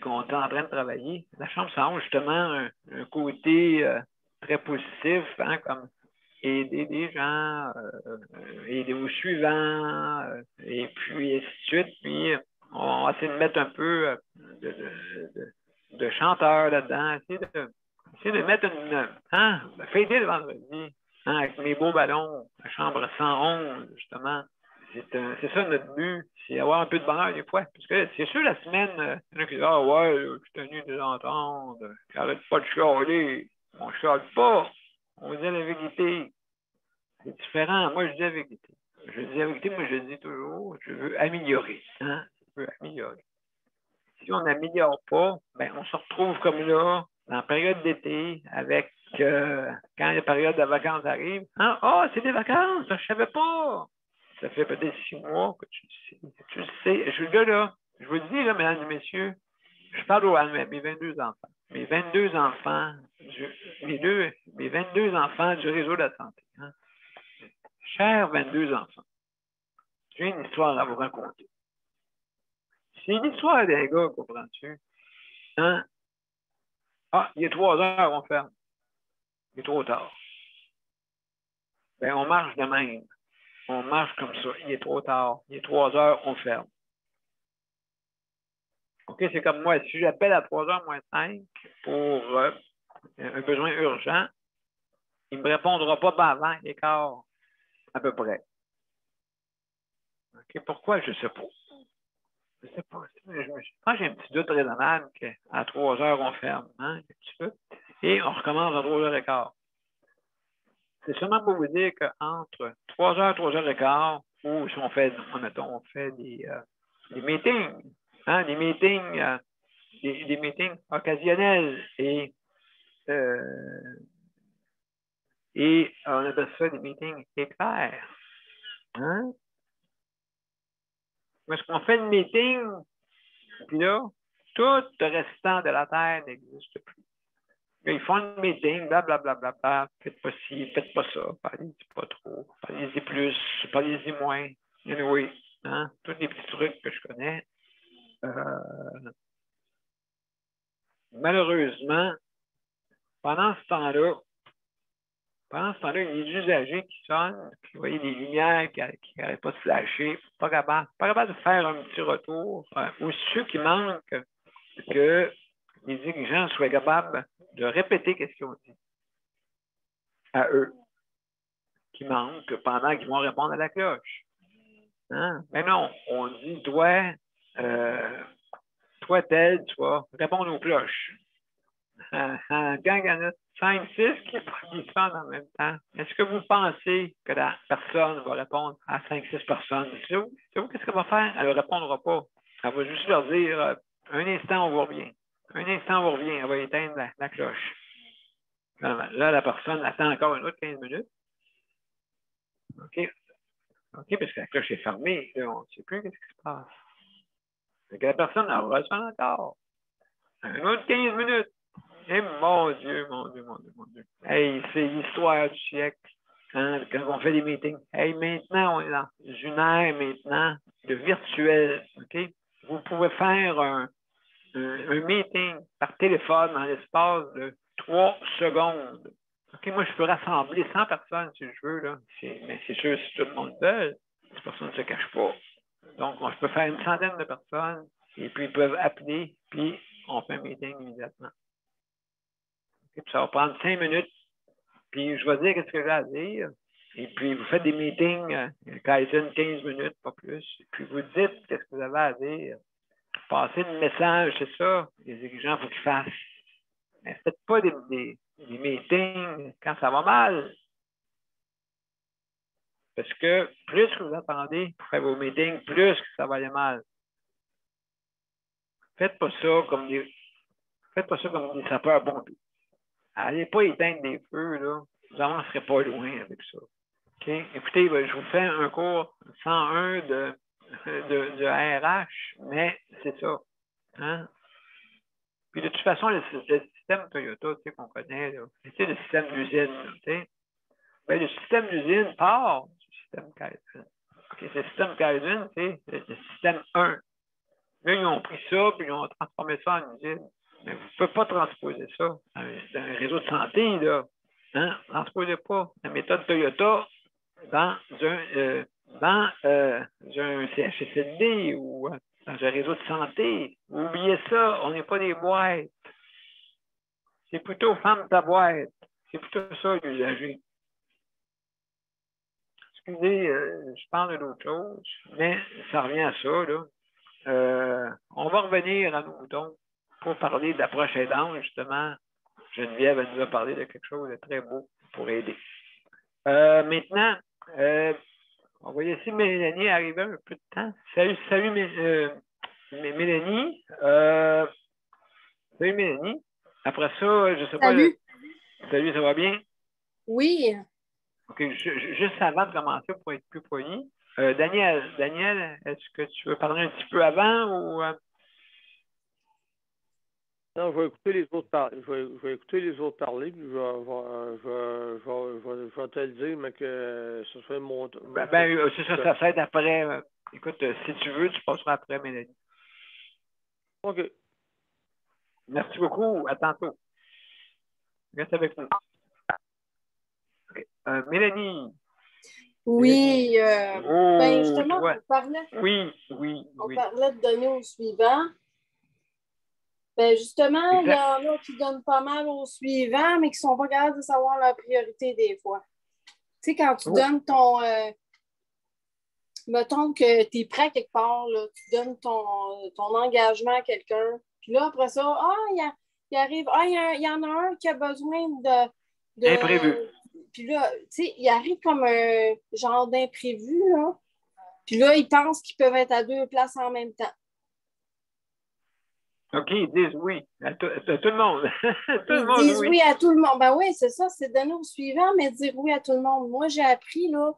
qu'on est en train de travailler. La Chambre 111, justement, un côté très positif, hein, comme aider des gens, aider aux suivants, et puis ainsi de suite. Puis, on va essayer de mettre un peu de chanteur là-dedans, essayer de mettre fêter le vendredi, hein, avec mes beaux ballons, la chambre 111, justement. C'est ça notre but, c'est avoir un peu de bonheur des fois. Parce que c'est sûr, la semaine, il y en a qui disent, ah ouais, je suis tenu de l'entendre, j'arrête pas de chialer. On ne chiale pas, on dit la vérité. C'est différent. Moi, je dis la vérité. Je dis la vérité, moi, je dis toujours, je veux améliorer. Hein? Je veux améliorer. Si on n'améliore pas, ben, on se retrouve comme là, dans la période d'été, avec quand la période de vacances arrive. Hein? Oh, c'est des vacances, je ne savais pas. Ça fait peut-être 6 mois que tu le sais. Tu le sais. Je suis là. Je vous le dis, là, mesdames et messieurs, je parle à mes 22 enfants. Mes 22 enfants, mes 22 enfants du réseau de la santé. Hein? Chers 22 enfants, j'ai une histoire à vous raconter. C'est l'histoire d'un gars, comprends-tu? Hein? Ah, il est 3 heures, on ferme. Il est trop tard. Ben, on marche de même. On marche comme ça. Il est trop tard. Il est 3 heures, on ferme. OK, c'est comme moi. Si j'appelle à 3 heures moins 5 pour un besoin urgent, il ne me répondra pas avant l'écart, à peu près. OK, pourquoi? Je ne sais pas. Je ne sais pas. Moi, j'ai un petit doute raisonnable qu'à 3 heures, on ferme. Hein, un petit peu. Et on recommence à 3 heures et quart. C'est seulement pour vous dire qu'entre 3 heures et 3 heures et quart, ou si on fait des meetings, hein, des meetings occasionnels et on appelle ça des meetings éclairs. Hein? Est-ce qu'on fait le meeting, puis là, tout le restant de la Terre n'existe plus. Ils font le meeting, blablabla, faites pas ci, faites pas ça, parlez-y pas trop, parlez-y plus, parlez-y moins. Anyway, hein? Tous les petits trucs que je connais. Malheureusement, pendant ce temps-là, il y a des usagers qui sonnent, qui voient des lumières qui n'arrêtent pas de flasher, pas capable de faire un petit retour, ou ceux qui manquent que les dirigeants soient capables de répéter ce qu'ils ont dit à eux, qui manquent pendant qu'ils vont répondre à la cloche. Hein? Mais non, on dit, toi tel, tu vas répondre aux cloches. Quand il y en a 5, 6 qui sonnent en même temps, est-ce que vous pensez que la personne va répondre à 5, 6 personnes? Savez-vous qu'est-ce qu'elle va faire? Elle ne répondra pas. Elle va juste leur dire un instant, on vous revient. Un instant, on vous revient. Elle va éteindre la cloche. Là, la personne attend encore une autre 15 minutes. OK, parce que la cloche est fermée. Là, on ne sait plus ce qui se passe. Donc, la personne, elle ressonne encore. Un autre 15 minutes. Et mon Dieu. Hey, c'est l'histoire du siècle. Hein, quand on fait des meetings. Hey, maintenant, on est dans une ère maintenant de virtuel. OK? Vous pouvez faire un meeting par téléphone en l'espace de 3 secondes. OK, moi, je peux rassembler 100 personnes si je veux, là. Mais c'est sûr, si tout le monde veut, les personnes ne se cachent pas. Donc, je peux faire une centaine de personnes et puis ils peuvent appeler, puis on fait un meeting immédiatement. Okay, puis ça va prendre 5 minutes, puis je vais dire ce que j'ai à dire. Et puis, vous faites des meetings, Kaizen 15 minutes, pas plus. Et puis, vous dites ce que vous avez à dire. Passez le message, c'est ça. Les dirigeants, il faut qu'ils fassent. Mais faites pas des meetings quand ça va mal. Parce que plus que vous attendez pour faire vos meetings, plus que ça va aller mal. Faites pas ça comme des sapeurs-pompiers. allez pas éteindre des feux, là. Vous n'en serez pas loin avec ça. OK? Écoutez, ben, je vous fais un cours 101 de RH, mais c'est ça. Hein? Puis de toute façon, le système Toyota, tu sais, qu'on connaît, là, c'est le système d'usine, tu sais. Ben, le système d'usine part du système Kaizen. Okay, le système Kaizen, c'est le système 1. Là, ils ont pris ça, puis ils ont transformé ça en usine. Mais vous ne pouvez pas transposer ça dans un réseau de santé, là. Hein? Transposez pas la méthode Toyota dans un CHSLD ou dans un réseau de santé. Oubliez ça, on n'est pas des boîtes. C'est plutôt ferme ta boîte. C'est plutôt ça, l'usager. Excusez, je parle d'autre chose, mais ça revient à ça, là. On va revenir à nos moutons pour parler d'approche aidante, justement. Geneviève, elle nous a parlé de quelque chose de très beau pour aider. Maintenant, on va laisser Mélanie arriver un peu de temps. Salut Mélanie. Salut Mélanie. Après ça, je ne sais pas. Salut, ça va bien? Oui. OK, juste avant de commencer, pour être plus poli, Daniel, est-ce que tu veux parler un petit peu avant ou... Non, je vais écouter les autres parler. Je vais écouter les autres parler, puis je vais te le dire, mais que ce soit mon tour. C'est ça, ça fait après. Écoute, si tu veux, tu passeras après, Mélanie. OK. Merci beaucoup. À tantôt. Reste avec nous. Okay. Mélanie. Oui. Ben justement, ouais. on parlait. On parlait de donner au suivant. Ben justement, il y en a qui donnent pas mal au suivant, mais qui sont pas capables de savoir leur priorité des fois. Tu sais, quand tu donnes ton... mettons que tu es prêt quelque part, là, tu donnes ton engagement à quelqu'un, puis là, après ça, il arrive, il y en a un qui a besoin de imprévu. Puis là, tu sais, il arrive comme un genre d'imprévu, là. Puis là, ils pensent qu'ils peuvent être à 2 places en même temps. OK, ils disent oui à tout le monde. Ils disent oui à tout le monde. Ben oui, c'est ça, c'est donner au suivant, mais dire oui à tout le monde. Moi, j'ai appris, là,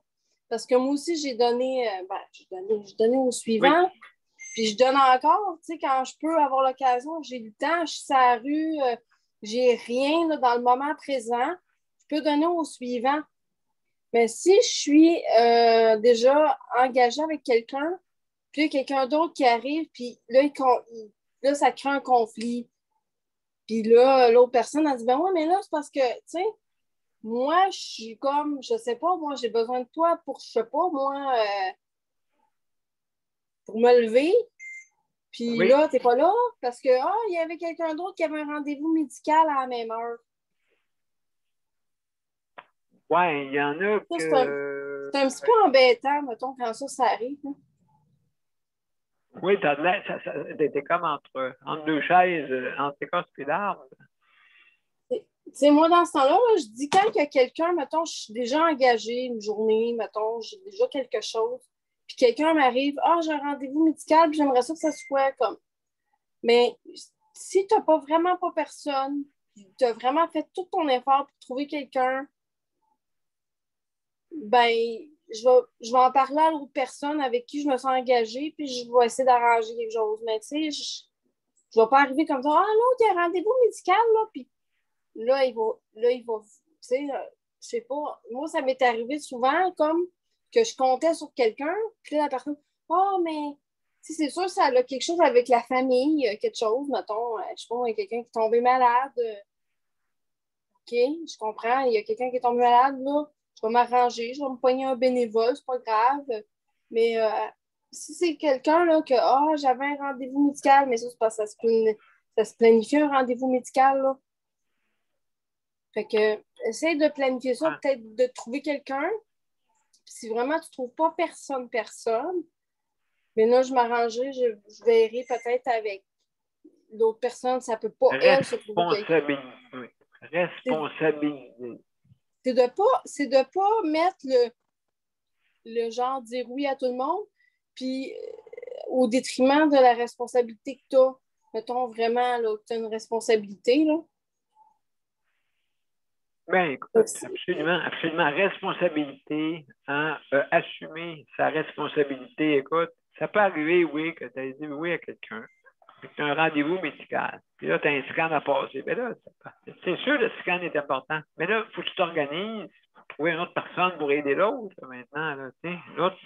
parce que moi aussi, j'ai donné au suivant, oui. Puis je donne encore, tu sais, quand je peux avoir l'occasion, j'ai du temps, je suis sur la rue, j'ai rien là, dans le moment présent, je peux donner au suivant. Mais si je suis déjà engagée avec quelqu'un, puis il y a quelqu'un d'autre qui arrive, puis là, ça crée un conflit. Puis là, l'autre personne, elle dit, ben ouais, mais là, c'est parce que, tu sais, moi, je suis comme, je sais pas, moi, j'ai besoin de toi pour, je sais pas, moi, pour me lever. Puis là, t'es pas là parce que, il y avait quelqu'un d'autre qui avait un rendez-vous médical à la même heure. Ouais, il y en a que... C'est un petit peu embêtant, mettons, quand ça arrive. Hein. Oui, t'es comme entre deux chaises, entre écorce et d'arbre. Tu sais, moi, dans ce temps-là, je dis quand il y a quelqu'un, mettons, je suis déjà engagée une journée, mettons, j'ai déjà quelque chose, puis quelqu'un m'arrive, j'ai un rendez-vous médical, puis j'aimerais ça que ça soit comme. Mais si tu n'as pas vraiment pas personne, tu as vraiment fait tout ton effort pour trouver quelqu'un, ben, je vais en parler à l'autre personne avec qui je me sens engagée, puis je vais essayer d'arranger quelque chose. Mais tu sais, je ne vais pas arriver comme ça, l'autre, il y a un rendez-vous médical, là, puis là, il va, tu sais, je sais pas, moi, ça m'est arrivé souvent comme que je comptais sur quelqu'un, puis là, la personne, mais, tu sais, c'est sûr, ça a quelque chose avec la famille, quelque chose, mettons, je sais pas, il y a quelqu'un qui est tombé malade, OK, je comprends, il y a quelqu'un qui est tombé malade, là, je vais m'arranger, je vais me poigner un bénévole, c'est pas grave, mais si c'est quelqu'un, là, que, j'avais un rendez-vous médical, mais ça, c'est parce que ça se planifie un rendez-vous médical, là. Fait que, essaye de planifier ça, peut-être de trouver quelqu'un. Si vraiment tu ne trouves pas personne, mais là, je m'arrangerai, je verrai peut-être avec d'autres personnes, ça ne peut pas, elle, se trouver quelqu'un. Responsabiliser. C'est de pas mettre le genre dire oui à tout le monde, puis au détriment de la responsabilité que tu as. Mettons vraiment là, que tu as une responsabilité, là. Ben, écoute, absolument, absolument. Responsabilité, hein, assumer sa responsabilité. Écoute, ça peut arriver, oui, que tu aies dit oui à quelqu'un. Tu as un rendez-vous médical. Puis là, tu as un scan à passer. Mais là, c'est sûr, le scan est important. Mais là, il faut que tu t'organises pour trouver une autre personne pour aider l'autre, maintenant. Là,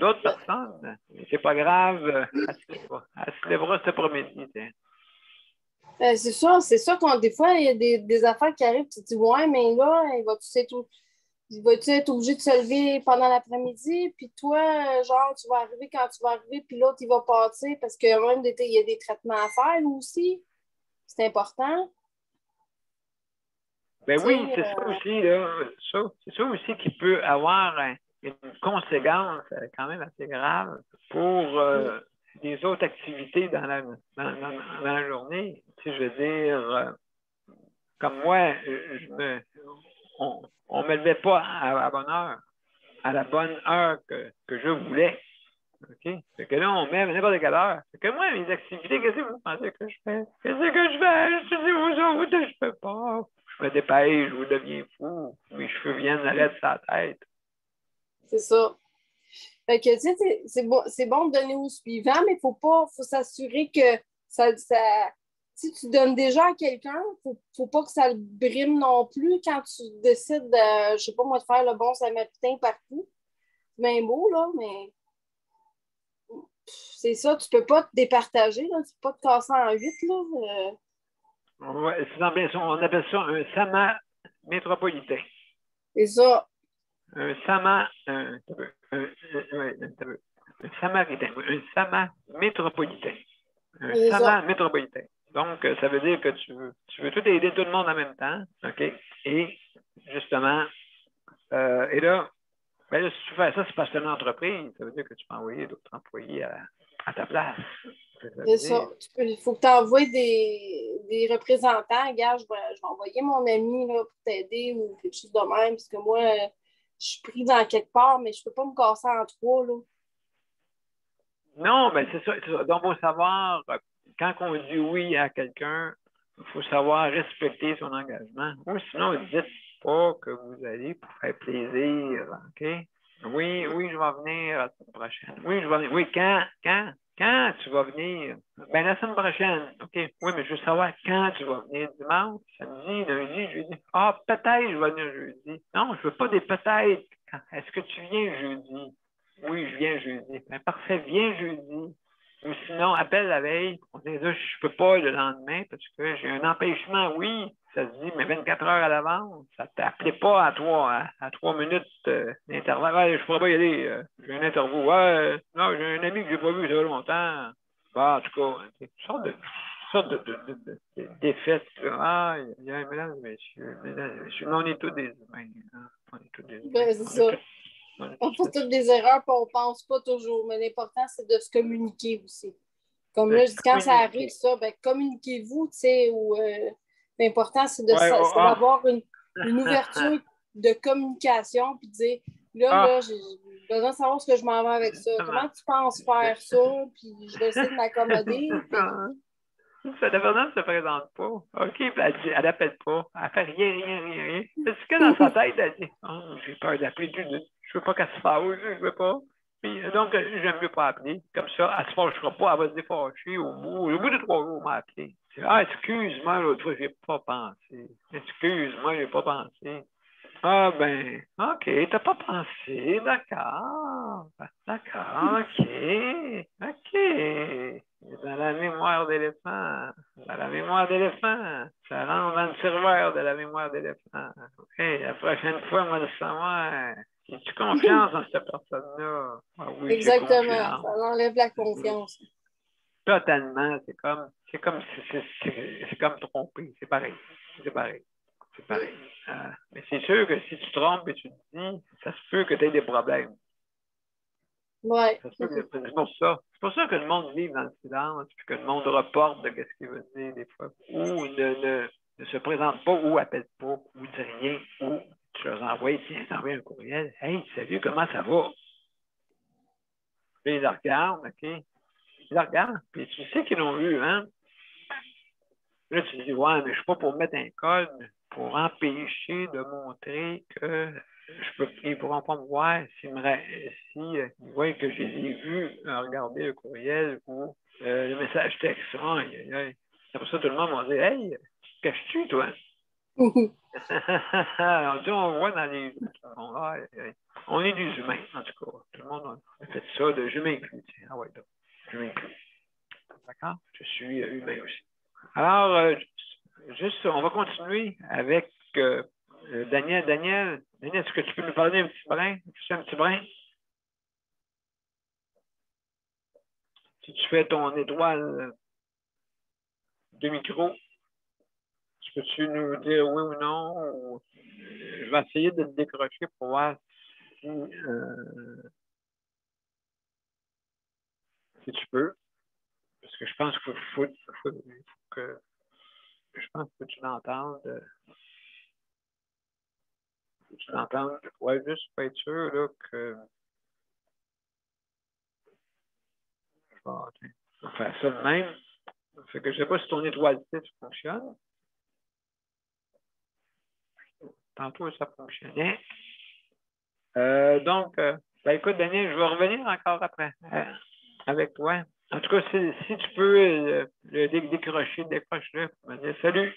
l'autre personne, c'est pas grave, elle se lèvera cet après-midi. C'est sûr qu'on des fois, il y a des affaires qui arrivent, tu te dis, ouais, mais là, il va-tu être obligé de se lever pendant l'après-midi? Puis toi, genre, tu vas arriver quand tu vas arriver, puis l'autre, il va partir parce que même il y a des traitements à faire, lui aussi. C'est important. Ben oui, c'est ça aussi, là. C'est ça aussi qui peut avoir une conséquence quand même assez grave pour les autres activités dans la journée. Tu sais, je veux dire, comme moi, on ne me levait pas à bonne heure, à la bonne heure que je voulais. OK? Fait que là, on met à n'importe quelle heure. Fait que moi, mes activités, qu'est-ce que vous pensez que je fais? Qu'est-ce que je fais? Je dis aux autres, je peux pas. Je me dépêche, je deviens fou. Mes cheveux viennent à l'aide de sa tête. C'est ça. Fait que, tu sais, c'est bon de donner au suivant, mais faut s'assurer que si tu donnes déjà à quelqu'un, faut pas que ça le brime non plus quand tu décides de, je sais pas moi, de faire le bon samaritain partout. C'est bien beau, là, mais c'est ça, tu peux pas te départager, là, tu peux pas te casser en 8, là. Ouais, on appelle ça un sama métropolitain. C'est ça. Un sama, un samaritain, un sama métropolitain. Un sama métropolitain. Donc, ça veut dire que tu veux tout aider tout le monde en même temps, OK? Et, justement, et là, ben là, si tu fais ça, c'est parce que c'est une entreprise. Ça veut dire que tu peux envoyer d'autres employés à ta place. C'est ça. Il faut que tu envoies des représentants. Regarde, je vais envoyer mon ami là, pour t'aider ou quelque chose de même, parce que moi, je suis prise dans quelque part, mais je ne peux pas me casser en trois. Là. Non, mais c'est ça. Donc, il faut savoir, quand on dit oui à quelqu'un, il faut savoir respecter son engagement. Ou sinon, dites pas que vous allez pour faire plaisir. OK? Oui, je vais venir la semaine prochaine. Oui, je vais venir. Oui, quand tu vas venir? Ben, la semaine prochaine. OK. Oui, mais je veux savoir quand tu vas venir. Dimanche, samedi, lundi, jeudi. Ah, peut-être je vais venir jeudi. Non, je veux pas des peut-être. Est-ce que tu viens jeudi? Oui, je viens jeudi. Ben, parfait, viens jeudi. Ou sinon, appelle la veille. On dit, là, je peux pas le lendemain parce que j'ai un empêchement. Oui, ça se dit, mais 24 heures à l'avance. Ça t'appelait pas à 3 minutes d'intervalle. Ouais, je pourrais pas y aller. J'ai un interview. Ouais, non, j'ai un ami que j'ai pas vu, ça fait longtemps. Bon, en tout cas, une sorte de défaite. Ah, il y a mesdames et messieurs, mais on est tous des humains. Hein? On est tous des humains. Ben, c'est ça. On fait toutes des erreurs et on ne pense pas toujours. Mais l'important, c'est de se communiquer aussi. Comme là, je dis, quand ça arrive, ça, ben, communiquez-vous, tu sais, ou l'important, c'est d'avoir une ouverture de communication puis de dire, là, j'ai besoin de savoir ce que je m'en vais avec ça. Comment tu penses faire ça? Puis je vais essayer de m'accommoder. La personne ne se présente pas. OK, puis elle n'appelle pas. Elle fait rien. Parce que dans sa tête, elle dit, oh, j'ai peur d'appeler. Je ne veux pas qu'elle se fâche. Je veux pas. Puis, donc, j'aime mieux pas appeler. Comme ça, elle ne se fâchera pas. Elle va se défâcher au bout de 3 jours, elle m'a appelé. Ah, excuse-moi, l'autre fois, j'ai pas pensé. Excuse-moi, j'ai pas pensé. Ah, ben, OK, t'as pas pensé. D'accord, OK. Dans la mémoire d'éléphant. Dans la mémoire d'éléphant. Ça rentre dans le serveur de la mémoire d'éléphant. OK, la prochaine fois, moi, de savoir. As-tu confiance en cette personne-là? Ah oui, exactement, ça enlève la confiance. Totalement, c'est comme tromper, c'est pareil. Mais c'est sûr que si tu trompes et tu te dis, ça se peut que tu aies des problèmes. Ouais. C'est pour ça que le monde vit dans le silence, puis que le monde reporte de ce qu'il veut dire des fois, ou ne se présente pas, ou appelle pas, ou dit rien, ou tu leur envoies un courriel. Hey, salut, comment ça va? Puis ils le regardent, OK? Ils le regardent, puis tu sais qu'ils l'ont eu, hein? Là, tu dis, ouais, mais je ne suis pas pour mettre un code. pour empêcher de montrer que ils ne pourront pas me voir s'ils voient que j'ai vu regarder le courriel ou le message texte. C'est pour ça que tout le monde m'a dit Hey, caches-tu, toi? On dit, on voit dans les. On est des humains, en tout cas. Tout le monde a fait ça, de je m'inclus. Ah ouais, je m'inclus. D'accord? Je suis humain aussi. Alors, juste, on va continuer avec Daniel. Daniel, est-ce que tu peux nous parler un petit brin? Juste un petit brin? Si tu fais ton étoile de micro, peux-tu nous dire oui ou non? Ou... Je vais essayer de te décrocher pour voir si tu peux. Parce que je pense qu'il faut que je pense que tu l'entendes. Tu l'entendes. Ouais, juste pour être sûr là, que je vais faire ça de même. Fait que je ne sais pas si ton étoile 6 fonctionne. Tantôt, ça fonctionnait. Donc, ben écoute, Daniel, je vais revenir encore après avec toi. En tout cas, si tu peux le décrocher, décroche-le. Salut.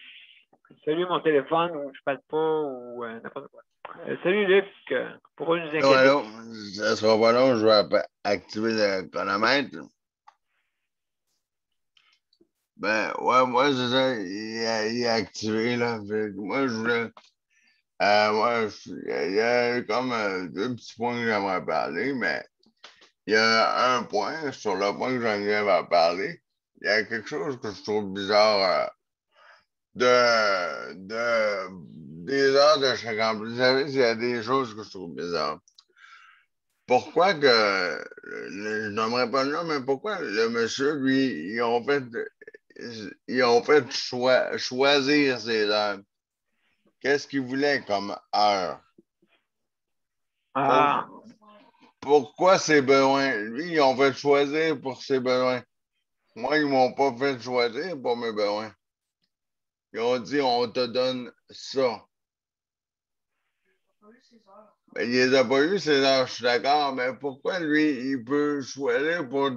Salut mon téléphone, ou je parle pas, ou n'importe quoi. Salut Luc, pour nous inquiéter. Allô, ça sera pas long, je vais activer le chronomètre. Ben, ouais, moi, c'est ça, il est activé, là. Moi, je voulais. Il y a comme deux petits points que j'aimerais parler, mais il y a un point, sur le point que j'aimerais parler, il y a quelque chose que je trouve bizarre des heures de chaque emploi. Vous savez, il y a des choses que je trouve bizarres. Pourquoi que, je n'aimerais pas le nom, mais pourquoi le monsieur, lui, ils ont fait choisir ses heures? Qu'est-ce qu'il voulait comme heure? Pourquoi ses besoins? Lui, ils ont fait choisir pour ses besoins. Moi, ils ne m'ont pas fait choisir pour mes besoins. Ils ont dit, on te donne ça. Ben, il les a pas eu, ces heures, je suis d'accord, mais pourquoi lui, il peut choisir pour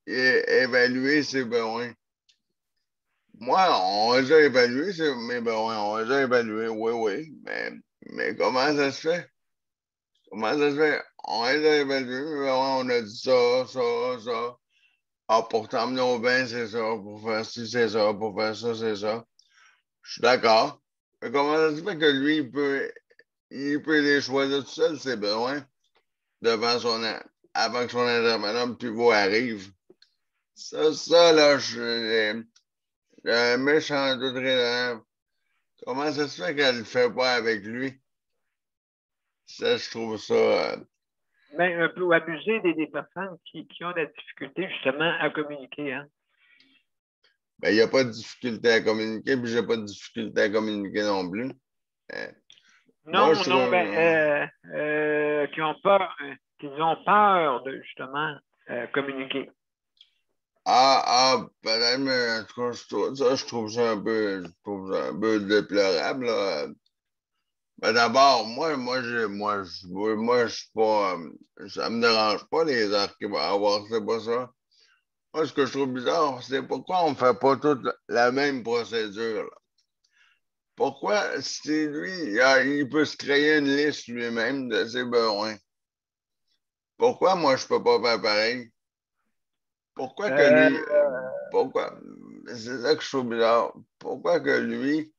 évaluer ses besoins? Moi, on les a évalués, mes besoins, on les a évalués, oui, mais comment ça se fait? Comment ça se fait? On les a évalués, mes besoins, on a dit ça. Ah, pour t'emmener au bain, c'est ça, pour faire ci, c'est ça, pour faire ça, c'est ça. Je suis d'accord. Mais comment ça se fait que lui, il peut les choisir tout seul, ses besoins, avant que son intervenant pivot arrive? Ça, là, j'ai un méchant doute réel. Comment ça se fait qu'elle ne le fait pas avec lui? Ça, je trouve ça. Ben, un peu abuser des personnes qui ont de la difficulté, justement, à communiquer, hein? Ben, il n'y a pas de difficulté à communiquer, puis j'ai pas de difficulté à communiquer non plus. Non, qui ont peur, qu'ils ont peur de justement communiquer. Peut-être, mais en tout cas, je trouve ça un peu déplorable, là. Ben d'abord, moi, je suis pas, ça me dérange pas les heures qu'il va avoir, c'est pas ça. Moi, ce que je trouve bizarre, c'est pourquoi on ne fait pas toute la même procédure, là. Pourquoi, si lui, il peut se créer une liste lui-même de ses besoins, pourquoi moi, je ne peux pas faire pareil? Pourquoi que lui, c'est ça que je trouve bizarre, pourquoi que lui,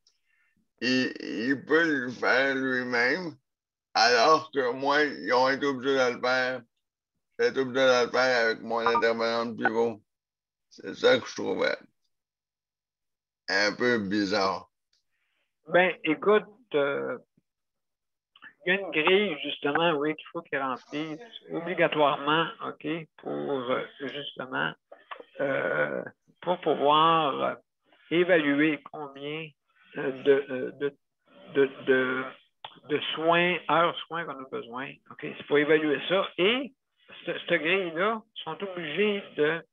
il peut le faire lui-même, alors que moi, ils ont été obligés de le faire. J'ai été obligé de le faire avec mon intervenant de pivot. C'est ça que je trouvais un peu bizarre. Ben, écoute, il y a une grille, justement, oui, qu'il faut qu'il remplisse obligatoirement, OK, pour justement, pour pouvoir évaluer combien de soins, heures soins qu'on a besoin. OK, c'est pour évaluer ça. Et cette grille-là, sont obligés de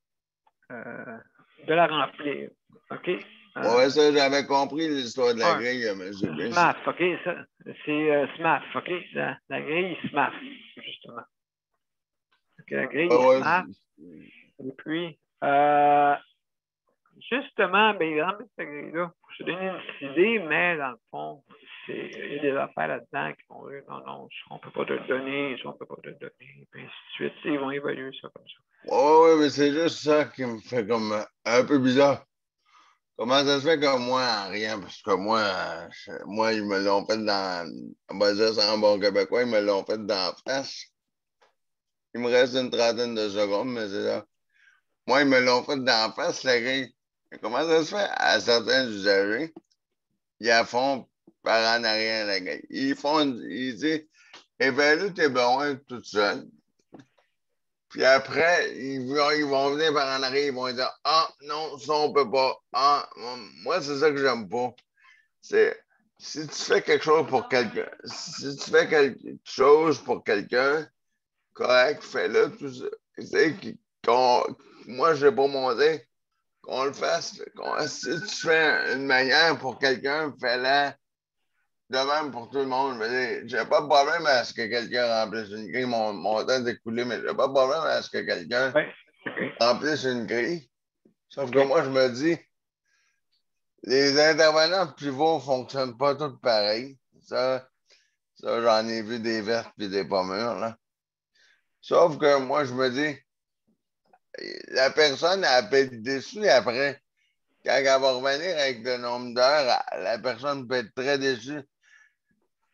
la remplir. OK? Ouais, ça, j'avais compris l'histoire de la Ouais. grille, mais j'ai bien SMAF, OK? C'est SMAF, OK? La grille SMAF, justement. Donc, la grille ouais, SMAF. Et puis, justement, ben, dans cette grille-là, pour te donner une petite idée, mais dans le fond, il y a des affaires là-dedans qui vont dire non, on ne peut pas te le donner, on ne peut pas te le donner, puis ainsi de suite. Ils vont évaluer ça comme ça. ouais, mais c'est juste ça qui me fait comme un peu bizarre. Comment ça se fait que moi, en rien? Parce que moi, ils me l'ont fait on va dire ça en bon québécois, ils me l'ont fait dans la face. Il me reste une trentaine de secondes, mais c'est ça. Moi, ils me l'ont fait dans la face, la grille. Mais comment ça se fait? À certains usagers, ils la font par en arrière, la grille. Ils disent, évalue tes besoins tout seul. Puis après, ils vont venir par en arrière, ils vont dire, ah, non, ça, on peut pas. Ah, moi, c'est ça que j'aime pas. C'est, si tu fais quelque chose pour quelqu'un, si tu fais quelque chose pour quelqu'un, correct, fais-le, tout ça. Tu sais, moi, je n'ai pas montré qu'on le fasse. Si tu fais une manière pour quelqu'un, fais-la de même pour tout le monde. J'ai pas de problème à ce que quelqu'un remplisse une grille. Mon temps est écoulé, mais j'ai pas de problème à ce que quelqu'un remplisse une grille. Sauf que moi, je me dis, les intervenants pivots ne fonctionnent pas tous pareil. Ça j'en ai vu des vertes et des pas mûres, là. Sauf que moi, je me dis, la personne, elle peut être déçue après. Quand elle va revenir avec le nombre d'heures, la personne peut être très déçue.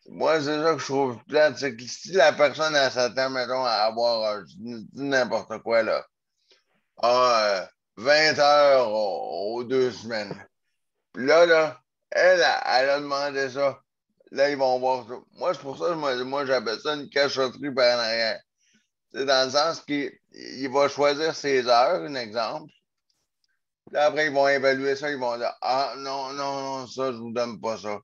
Moi, c'est ça que je trouve plate, c'est que si la personne s'attend, mettons, à avoir n'importe quoi, là, 20 heures aux 2 semaines. Puis là, elle a demandé ça. Là, ils vont voir ça. Moi, c'est pour ça que moi j'appelle ça une cachotterie par en arrière. C'est dans le sens qu'il va choisir ses heures, un exemple. Puis après, ils vont évaluer ça, ils vont dire, ah, non, non, non, ça, je vous donne pas ça.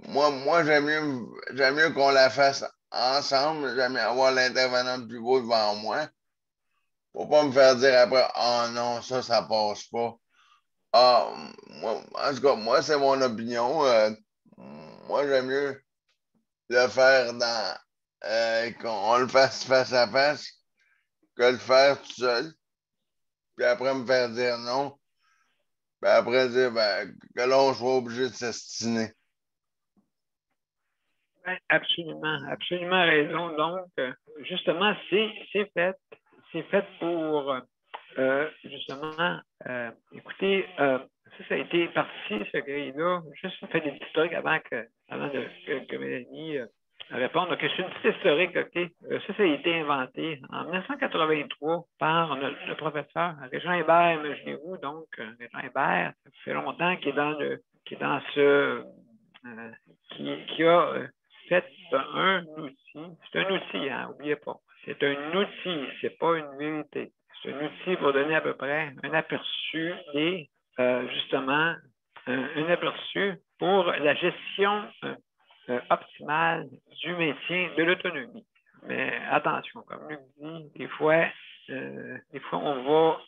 Moi j'aime mieux qu'on la fasse ensemble. J'aime mieux avoir l'intervenant le plus beau devant moi. Pour pas me faire dire après, ah non, ça passe pas. Ah, en tout cas, moi, c'est mon opinion. Moi, j'aime mieux le faire qu'on le fasse face à face que le faire tout seul. Puis après me faire dire non. Puis après dire que l'on soit obligé de s'estiner. Absolument, absolument raison. Donc, justement, c'est fait pour, justement, écoutez, ça a été parti, ce grille-là. Juste fait des petits trucs avant que Mélanie réponde. Donc, c'est une petite historique, OK? Ça a été inventé en 1983 par le professeur Régent Hébert, imaginez-vous. Donc, Régent Hébert, ça fait longtemps qu'il est dans ce, qui a fait un outil. C'est un outil, hein, n'oubliez pas. C'est un outil, c'est pas une vérité. C'est un outil pour donner à peu près un aperçu et justement un aperçu pour la gestion optimale du maintien de l'autonomie. Mais attention, comme Luc dit, des fois on va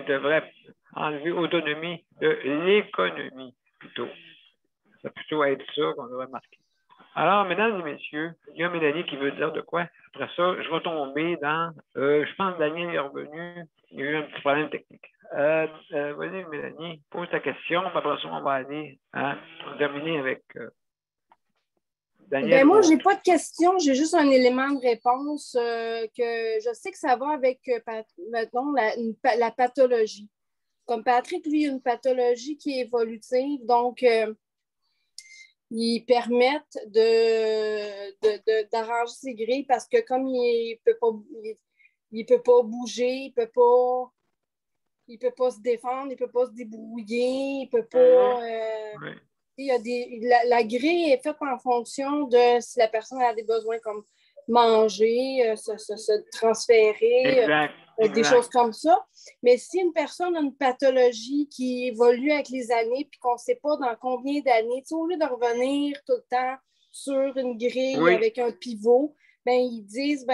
devrait enlever autonomie de l'économie plutôt. Ça peut plutôt être ça qu'on devrait marquer. Alors, mesdames et messieurs, il y a Mélanie qui veut dire de quoi. Après ça, je vais tomber dans... je pense que Daniel est revenu. Il y a eu un petit problème technique. Vas-y, Mélanie, pose ta question. Après ça, on va aller terminer avec Daniel. Ben moi, je n'ai pas de question. J'ai juste un élément de réponse que je sais que ça va avec, mettons, la pathologie. Comme Patrick, lui, il a une pathologie qui est évolutive. Donc, ils permettent d'arranger ses grilles parce que comme il peut pas bouger, il peut pas se défendre, il peut pas se débrouiller, il peut pas... la grille est faite en fonction de si la personne a des besoins comme manger, se transférer, des choses comme ça. Mais si une personne a une pathologie qui évolue avec les années puis qu'on ne sait pas dans combien d'années, au lieu de revenir tout le temps sur une grille avec un pivot, ben, ils disent,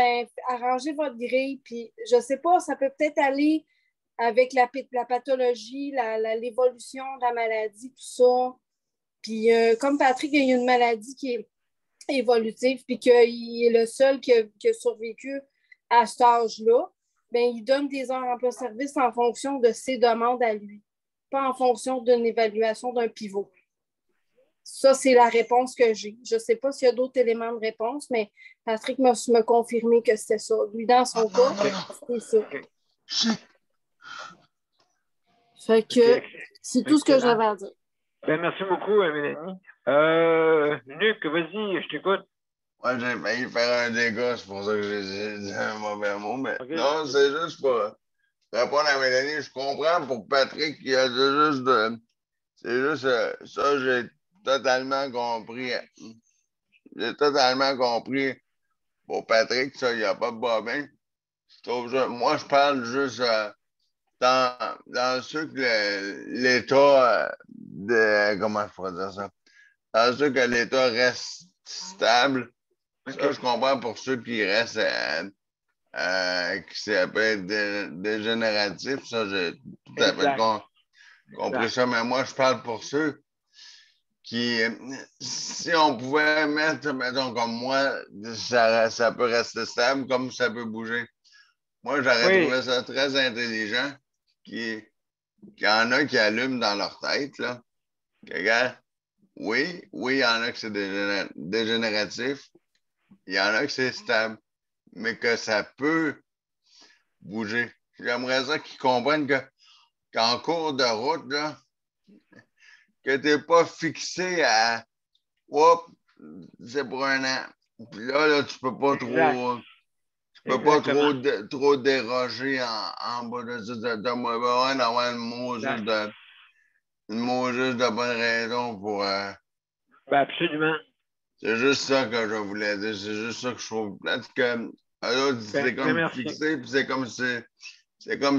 arrangez votre grille. Puis je ne sais pas, ça peut peut-être aller avec la pathologie, l'évolution de la maladie, tout ça. Puis comme Patrick il y a une maladie qui est évolutive, puis qu'il est le seul qui a survécu à cet âge-là, bien, il donne des heures emploi-service en fonction de ses demandes à lui, pas en fonction d'une évaluation d'un pivot. Ça, c'est la réponse que j'ai. Je ne sais pas s'il y a d'autres éléments de réponse, mais Patrick m'a confirmé que c'était ça. Lui, dans son cas, c'est ça. Fait que c'est tout ce que j'avais à dire. Ben, merci beaucoup, Mélanie. Luc, vas-y, je t'écoute. Moi, j'ai failli faire un dégât, c'est pour ça que j'ai dit un mauvais mot, mais non, c'est juste pour répondre à Mélanie. Je comprends pour Patrick, il y a juste de. C'est juste ça, j'ai totalement compris. J'ai totalement compris pour Patrick, ça, il n'y a pas de problème. Moi, je parle juste dans ceux que l'État comment je pourrais dire ça? Dans ceux que l'État reste stable. Ça, je comprends pour ceux qui restent qui s'appellent dégénératifs. Ça, j'ai tout à fait compris ça. Mais moi, je parle pour ceux qui, si on pouvait mettre, mettons, comme moi, ça peut rester stable comme ça peut bouger. Moi, j'aurais trouvé ça très intelligent qu'il y en a qui allument dans leur tête, là. Que, regarde, oui, il y en a que c'est dégénératif. Il y en a que c'est stable, mais que ça peut bouger. J'aimerais ça qu'ils comprennent qu'en cours de route, là, que tu n'es pas fixé à c'est pour un an. Puis là, tu peux pas trop déroger en bas de ça. Tu as d'avoir une mot juste de bonne raison pour. Ben absolument. C'est juste ça que je voulais dire. C'est juste ça que je trouve. Peut-être que c'est comme fixé, puis c'est comme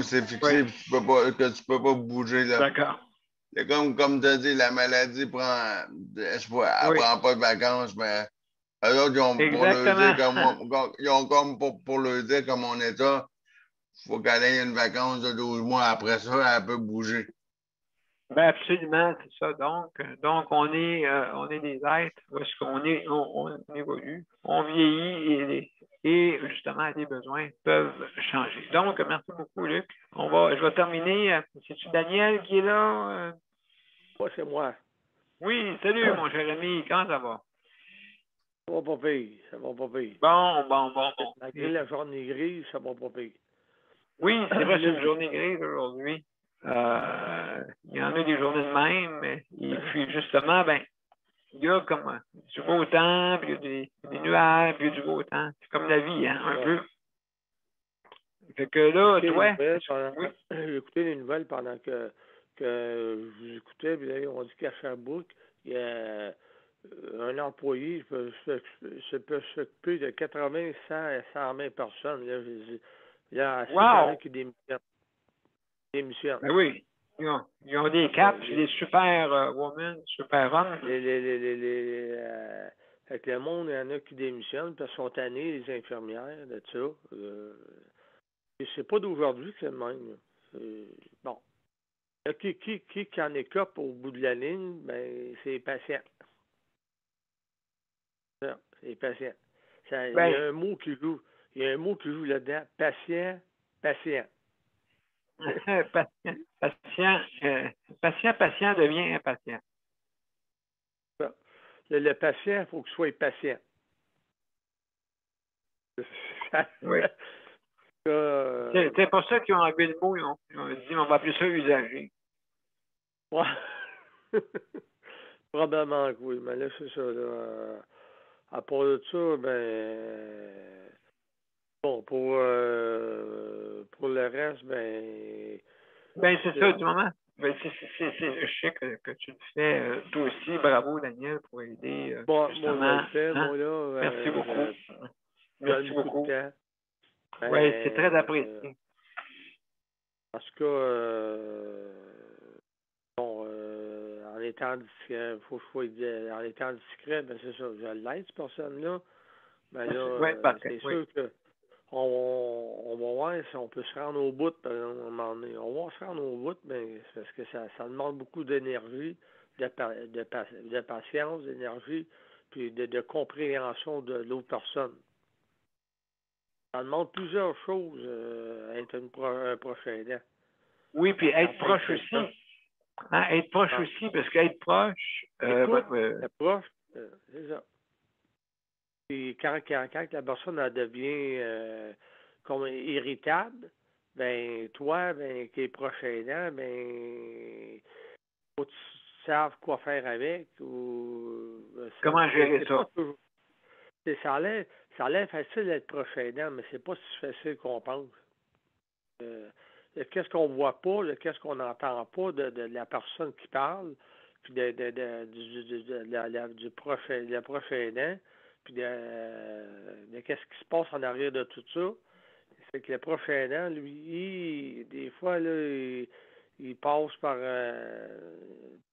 c'est fixé, puis tu peux pas bouger. D'accord. C'est comme tu as dit, la maladie prend. Elle prend pas de vacances, mais eux autres, ils ont comme pour le dire comme mon état, il faut qu'elle ait une vacance de 12 mois. Après ça, elle peut bouger. Ben absolument, c'est ça. Donc on est des êtres où est-ce qu'on évolue, on vieillit et justement les besoins peuvent changer. Donc, merci beaucoup, Luc. Je vais terminer. C'est-tu Daniel qui est là? Moi, c'est moi. Oui, salut, mon cher ami. Comment ça va? Ça va pas pire. Ça va pas pire. Bon. Malgré la journée grise, ça va pas pire. Oui, c'est vrai, c'est une journée grise aujourd'hui. Il y en a des journées de même. Et puis, justement, il y a comme du beau temps, puis il y a des nuages, puis il y a du beau temps. C'est comme la vie, hein, un peu. Fait que là, j'ai écouté les nouvelles pendant que je vous écoutais, puis là, on dit qu'à Sherbrooke, il y a un employé peut s'occuper de 80, 120 personnes. Là, il y a assez qui démissionnent. Ben oui. Ils ont des caps, des super women, super hommes. Avec le monde, il y en a qui démissionnent parce qu'ils sont tannés, les infirmières, de ça. Et c'est pas d'aujourd'hui que c'est le même. Bon. Qui en écope au bout de la ligne, c'est les patients. C'est les patients. Il y a un mot qui joue. Il y a un mot qui joue là-dedans. Patient. Patient devient impatient. Le patient, il faut qu'il soit patient. Oui. C'est pour ça qu'ils ont enlevé le mot. Ils ont dit on va appeler ça usager. Ouais. Probablement que oui, mais là, c'est ça. Là. À part de ça, bon, pour le reste, c'est ça, du moment. Je sais que tu le fais toi aussi. Bravo, Daniel, pour aider. Moi, je le fais, moi, là. Merci beaucoup. Merci beaucoup. Oui, c'est très apprécié. Parce que, en étant discret, en étant discret, c'est ça, je l'aide, cette personne-là. Là, c'est sûr que on va voir si on peut se rendre au bout, par exemple, à un moment donné. On va se rendre au bout, mais c'est parce que ça demande beaucoup d'énergie, de patience, d'énergie, puis de compréhension de l'autre personne. Ça demande plusieurs choses, être un proche aidant. Oui, puis être proche aussi. Hein, être proche aussi, parce qu'être proche... être proche, c'est ça. Puis quand la personne elle devient comme irritable, ben toi, qui es proche aidant, faut que tu saches quoi faire avec. Comment gérer ça? Ça a l'air facile d'être proche aidant, mais c'est pas si facile qu'on pense. Qu'est-ce qu'on voit pas, qu'est-ce qu'on n'entend pas de la personne qui parle, puis du proche aidant, puis de qu'est-ce qui se passe en arrière de tout ça. C'est que le proche aidant, lui, des fois, là, il passe par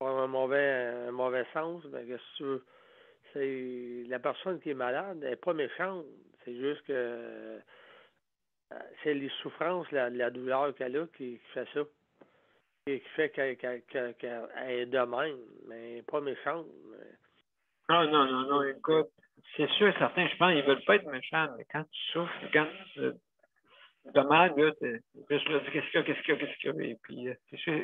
un mauvais sens. Ben, qu'est-ce que tu veux? C'est la personne qui est malade, elle n'est pas méchante. C'est juste que c'est les souffrances, la douleur qu'elle a qui fait ça. Et qui fait qu'elle est de même, mais pas méchante. Mais... Non, écoute, c'est sûr, certains, je pense, ils veulent pas être méchants, mais quand tu souffres, quand tu te demandes, là, tu dis qu'est-ce qu'il y a, et puis, c'est sûr,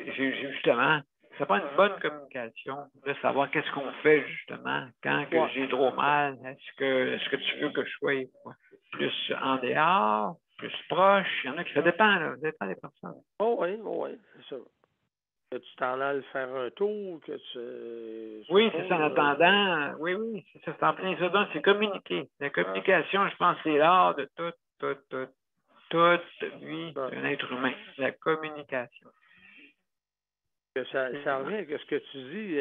justement, ça prend une bonne communication, de savoir qu'est-ce qu'on fait, justement, quand que j'ai trop mal, est-ce que tu veux que je sois plus en dehors, plus proche, il y en a qui, ça dépend des personnes. Oh oui, c'est ça. Que tu t'en ailles faire un tour, que tu... Oui, c'est ça, en attendant. Oui, c'est ça, c'est en plein ça. Donc, c'est communiquer. La communication, je pense, c'est l'art de toute vie d'un être humain. La communication. Ça revient à ce que tu dis,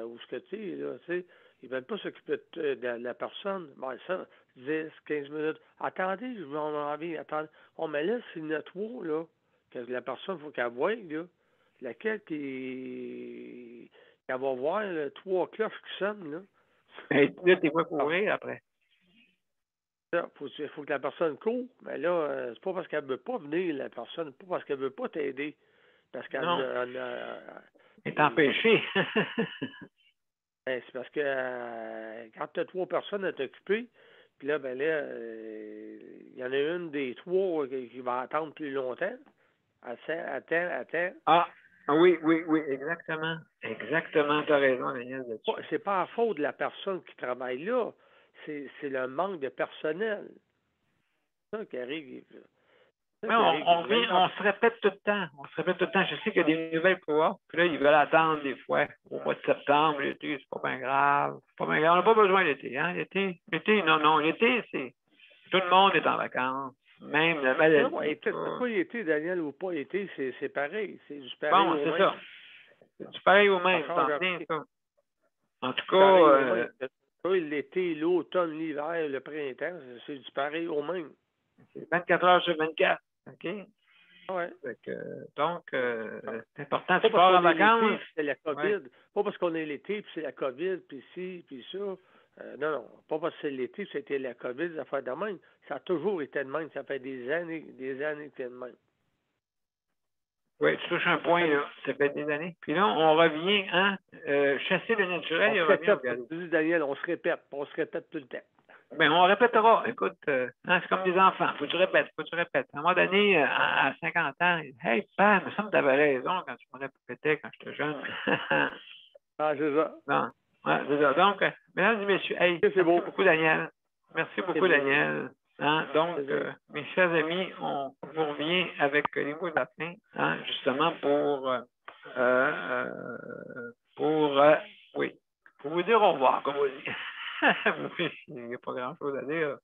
ou ce que tu es, là, tu sais. Ils ne veulent pas s'occuper de la personne. Ben, ça, 10, 15 minutes. Attendez, je vais en envie. Attendez. Oh, mais là, c'est une trois, là. Que la personne, il faut qu'elle voie, là. Laquelle qu'elle va voir, là, 3 cloches qui sonnent, là. Et là, tu vois courir après. Il faut que la personne court. Mais là, c'est pas parce qu'elle ne veut pas venir, la personne. C'est pas parce qu'elle ne veut pas t'aider. Parce qu'elle est empêchée. C'est parce que quand tu as 3 personnes à t'occuper, puis là, il y en a une des 3 qui va attendre plus longtemps. Attends. Ah, oui, exactement. Exactement, tu as raison, Daniel. C'est pas à faute de la personne qui travaille là. C'est le manque de personnel. C'est ça qui arrive. Mais on se répète tout le temps. Je sais qu'il y a des nouvelles pouvoirs, puis là, ils veulent attendre des fois au mois de septembre, l'été, c'est pas bien grave. On n'a pas besoin d'été, hein? L'été, non. L'été, c'est tout le monde est en vacances. Même la maladie. Pas été, Daniel, ou pas été, c'est pareil. C'est du pareil au même. C'est ça. C'est du pareil au même. Ça. En tout cas... l'été, l'automne, l'hiver, le printemps, c'est du pareil au même. C'est 24 heures sur 24. OK? Oui. Donc, c'est important. Tu pars en vacances. C'est la COVID. Pas parce qu'on est l'été, puis c'est la COVID, puis ci, puis ça. Non. Pas parce que c'est l'été, c'était la COVID, ça fait de même. Ça a toujours été de même. Ça fait des années que c'est de même. Oui, tu touches un point, là. Ça fait des années. Puis là, on revient, chasser le naturel, il revient au galop. Tu dis, Daniel, on se répète tout le temps. Ben, on répétera. Écoute, c'est comme des enfants. Faut que tu répètes. À un moment donné, à 50 ans, hey, père, il me semble que tu avais raison quand tu me répétais quand j'étais jeune. C'est ça. Non. Ouais, c'est ça. Donc, mesdames et messieurs, merci beaucoup, Daniel. Merci beaucoup, Daniel. Donc, mes chers amis, on vous revient avec les mots de la fin, justement pour vous dire au revoir, comme vous dites. Il n'y a pas grand-chose à dire.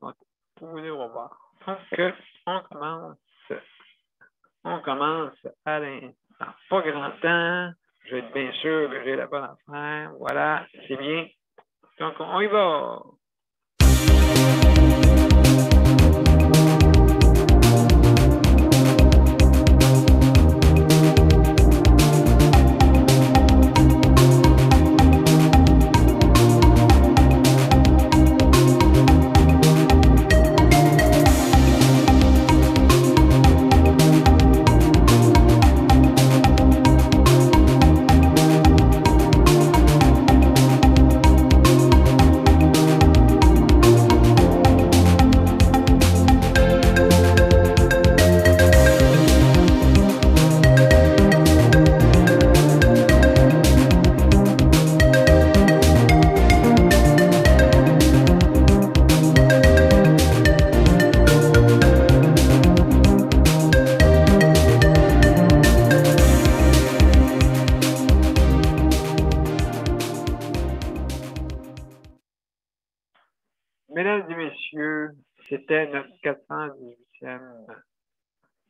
Donc, pour vous dire au revoir. Donc, on commence à l'instant. Pas grand temps. Je vais être bien sûr que j'ai la bonne affaire. Voilà, c'est bien. Donc, on y va. c'était notre 418e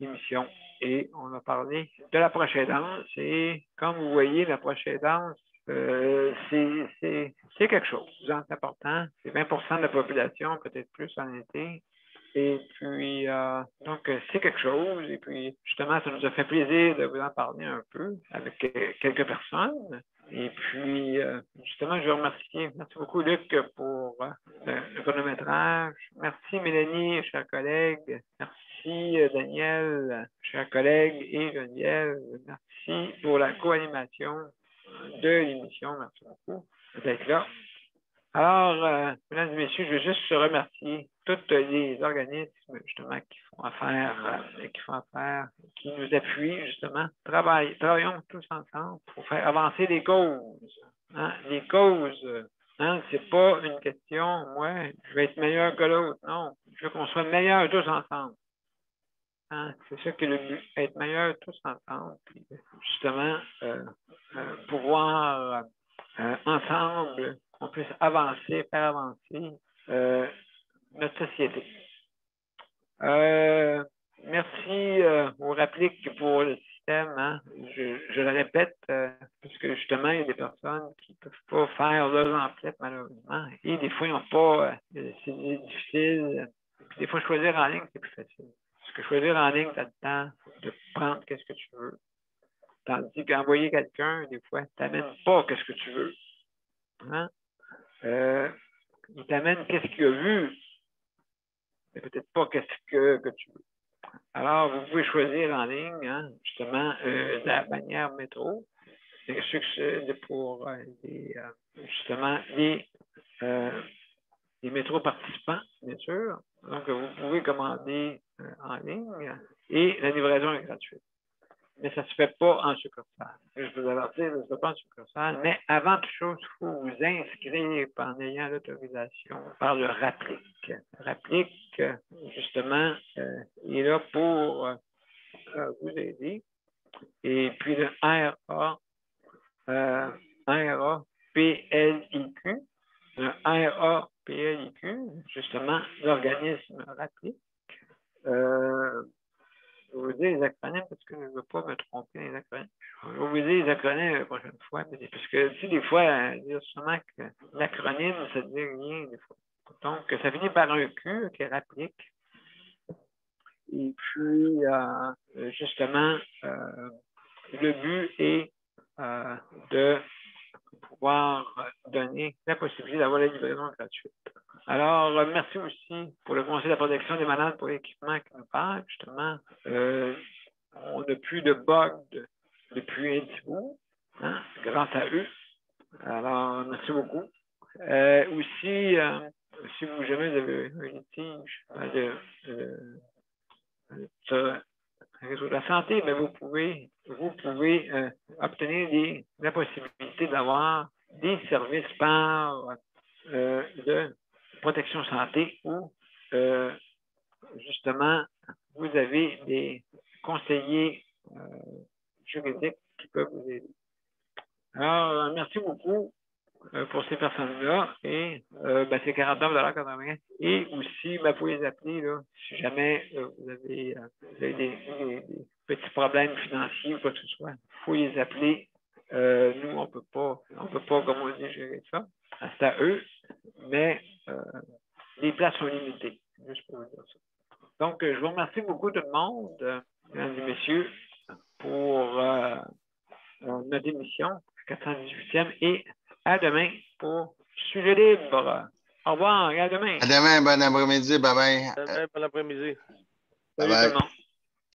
émission et on a parlé de la proche-aidance et comme vous voyez, la proche-aidance, c'est quelque chose, c'est important. C'est 20% de la population, peut-être plus en été. Et puis, donc, c'est quelque chose. Et puis, justement, ça nous a fait plaisir de vous en parler un peu avec quelques personnes. Et puis, justement, je veux remercier. Merci beaucoup, Luc, pour le chronométrage. Merci, Mélanie, chers collègues. Merci, Daniel, chers collègues, et Geneviève. Merci pour la co-animation de l'émission. Merci beaucoup d'être là. Alors, mesdames et messieurs, je veux juste remercier tous les organismes, justement, qui font affaire, qui nous appuient, justement. Travaillons tous ensemble pour faire avancer les causes. Hein? Les causes, hein? C'est pas une question, moi, je vais être meilleur que l'autre. Non, je veux qu'on soit meilleurs tous ensemble. Hein? C'est ça qui est le but, être meilleurs tous ensemble. Puis, justement, pouvoir ensemble, on puisse avancer, faire avancer notre société. Merci aux répliques pour le système. Hein. Je le répète, parce que justement, il y a des personnes qui ne peuvent pas faire leurs emplettes, malheureusement. Et des fois, ils n'ont pas. C'est difficile. Puis des fois, choisir en ligne, c'est plus facile. Parce que choisir en ligne, tu as le temps de prendre qu'est-ce que tu veux. Tandis qu'envoyer quelqu'un, des fois, tu n'amènes pas qu'est-ce que tu veux. Hein? Il t'amène qu'est-ce qu'il a vu, mais peut-être pas qu'est-ce que tu veux. Alors, vous pouvez choisir en ligne, hein, justement, la bannière métro. C'est pour justement les métros participants, bien sûr. Donc, vous pouvez commander en ligne et la livraison est gratuite. Mais ça ne se fait pas en succursale. Je vous avertis, ça ne se fait pas en succursale. Mais avant toute chose, il faut vous inscrire en ayant l'autorisation par le RAPLIC. RAPLIC, justement, il est là pour vous aider. Et puis le RAPLIQ, justement, l'organisme RAPLIC. Je vais vous dire les acronymes parce que je ne veux pas me tromper les acronymes. Je vais vous dire les acronymes la prochaine fois. Parce que, tu sais, des fois, dire sûrement que l'acronyme, ça ne dit rien, des fois. Donc, ça finit par un Q qui RAPLIC. Et puis, justement, le but est de pouvoir donner la possibilité d'avoir la livraison gratuite. Alors, merci aussi pour le Conseil de la protection des malades pour l'équipement qui nous parle, justement. On n'a plus de bugs depuis un petit bout, hein, grâce à eux. Alors, merci beaucoup. Aussi, si vous jamais avez un litige réseau de la santé, mais vous pouvez obtenir la possibilité d'avoir des services par de protection santé où justement vous avez des conseillers juridiques qui peuvent vous aider. Alors, merci beaucoup pour ces personnes-là et c'est 49,80 $. Et aussi, vous pouvez les appeler là, si jamais vous avez des petits problèmes financiers ou quoi que ce soit. Il faut les appeler. Nous, on peut pas, comme on dit, gérer ça. C'est à eux, mais les places sont limitées. Juste pour vous dire ça. Donc, je vous remercie beaucoup tout le monde, mesdames et messieurs, pour notre émission 418e et à demain pour Sujet libre. Au revoir et à demain. À demain, bon après-midi, bye bye. Bon après-midi. Bye Salut bye. tout le monde.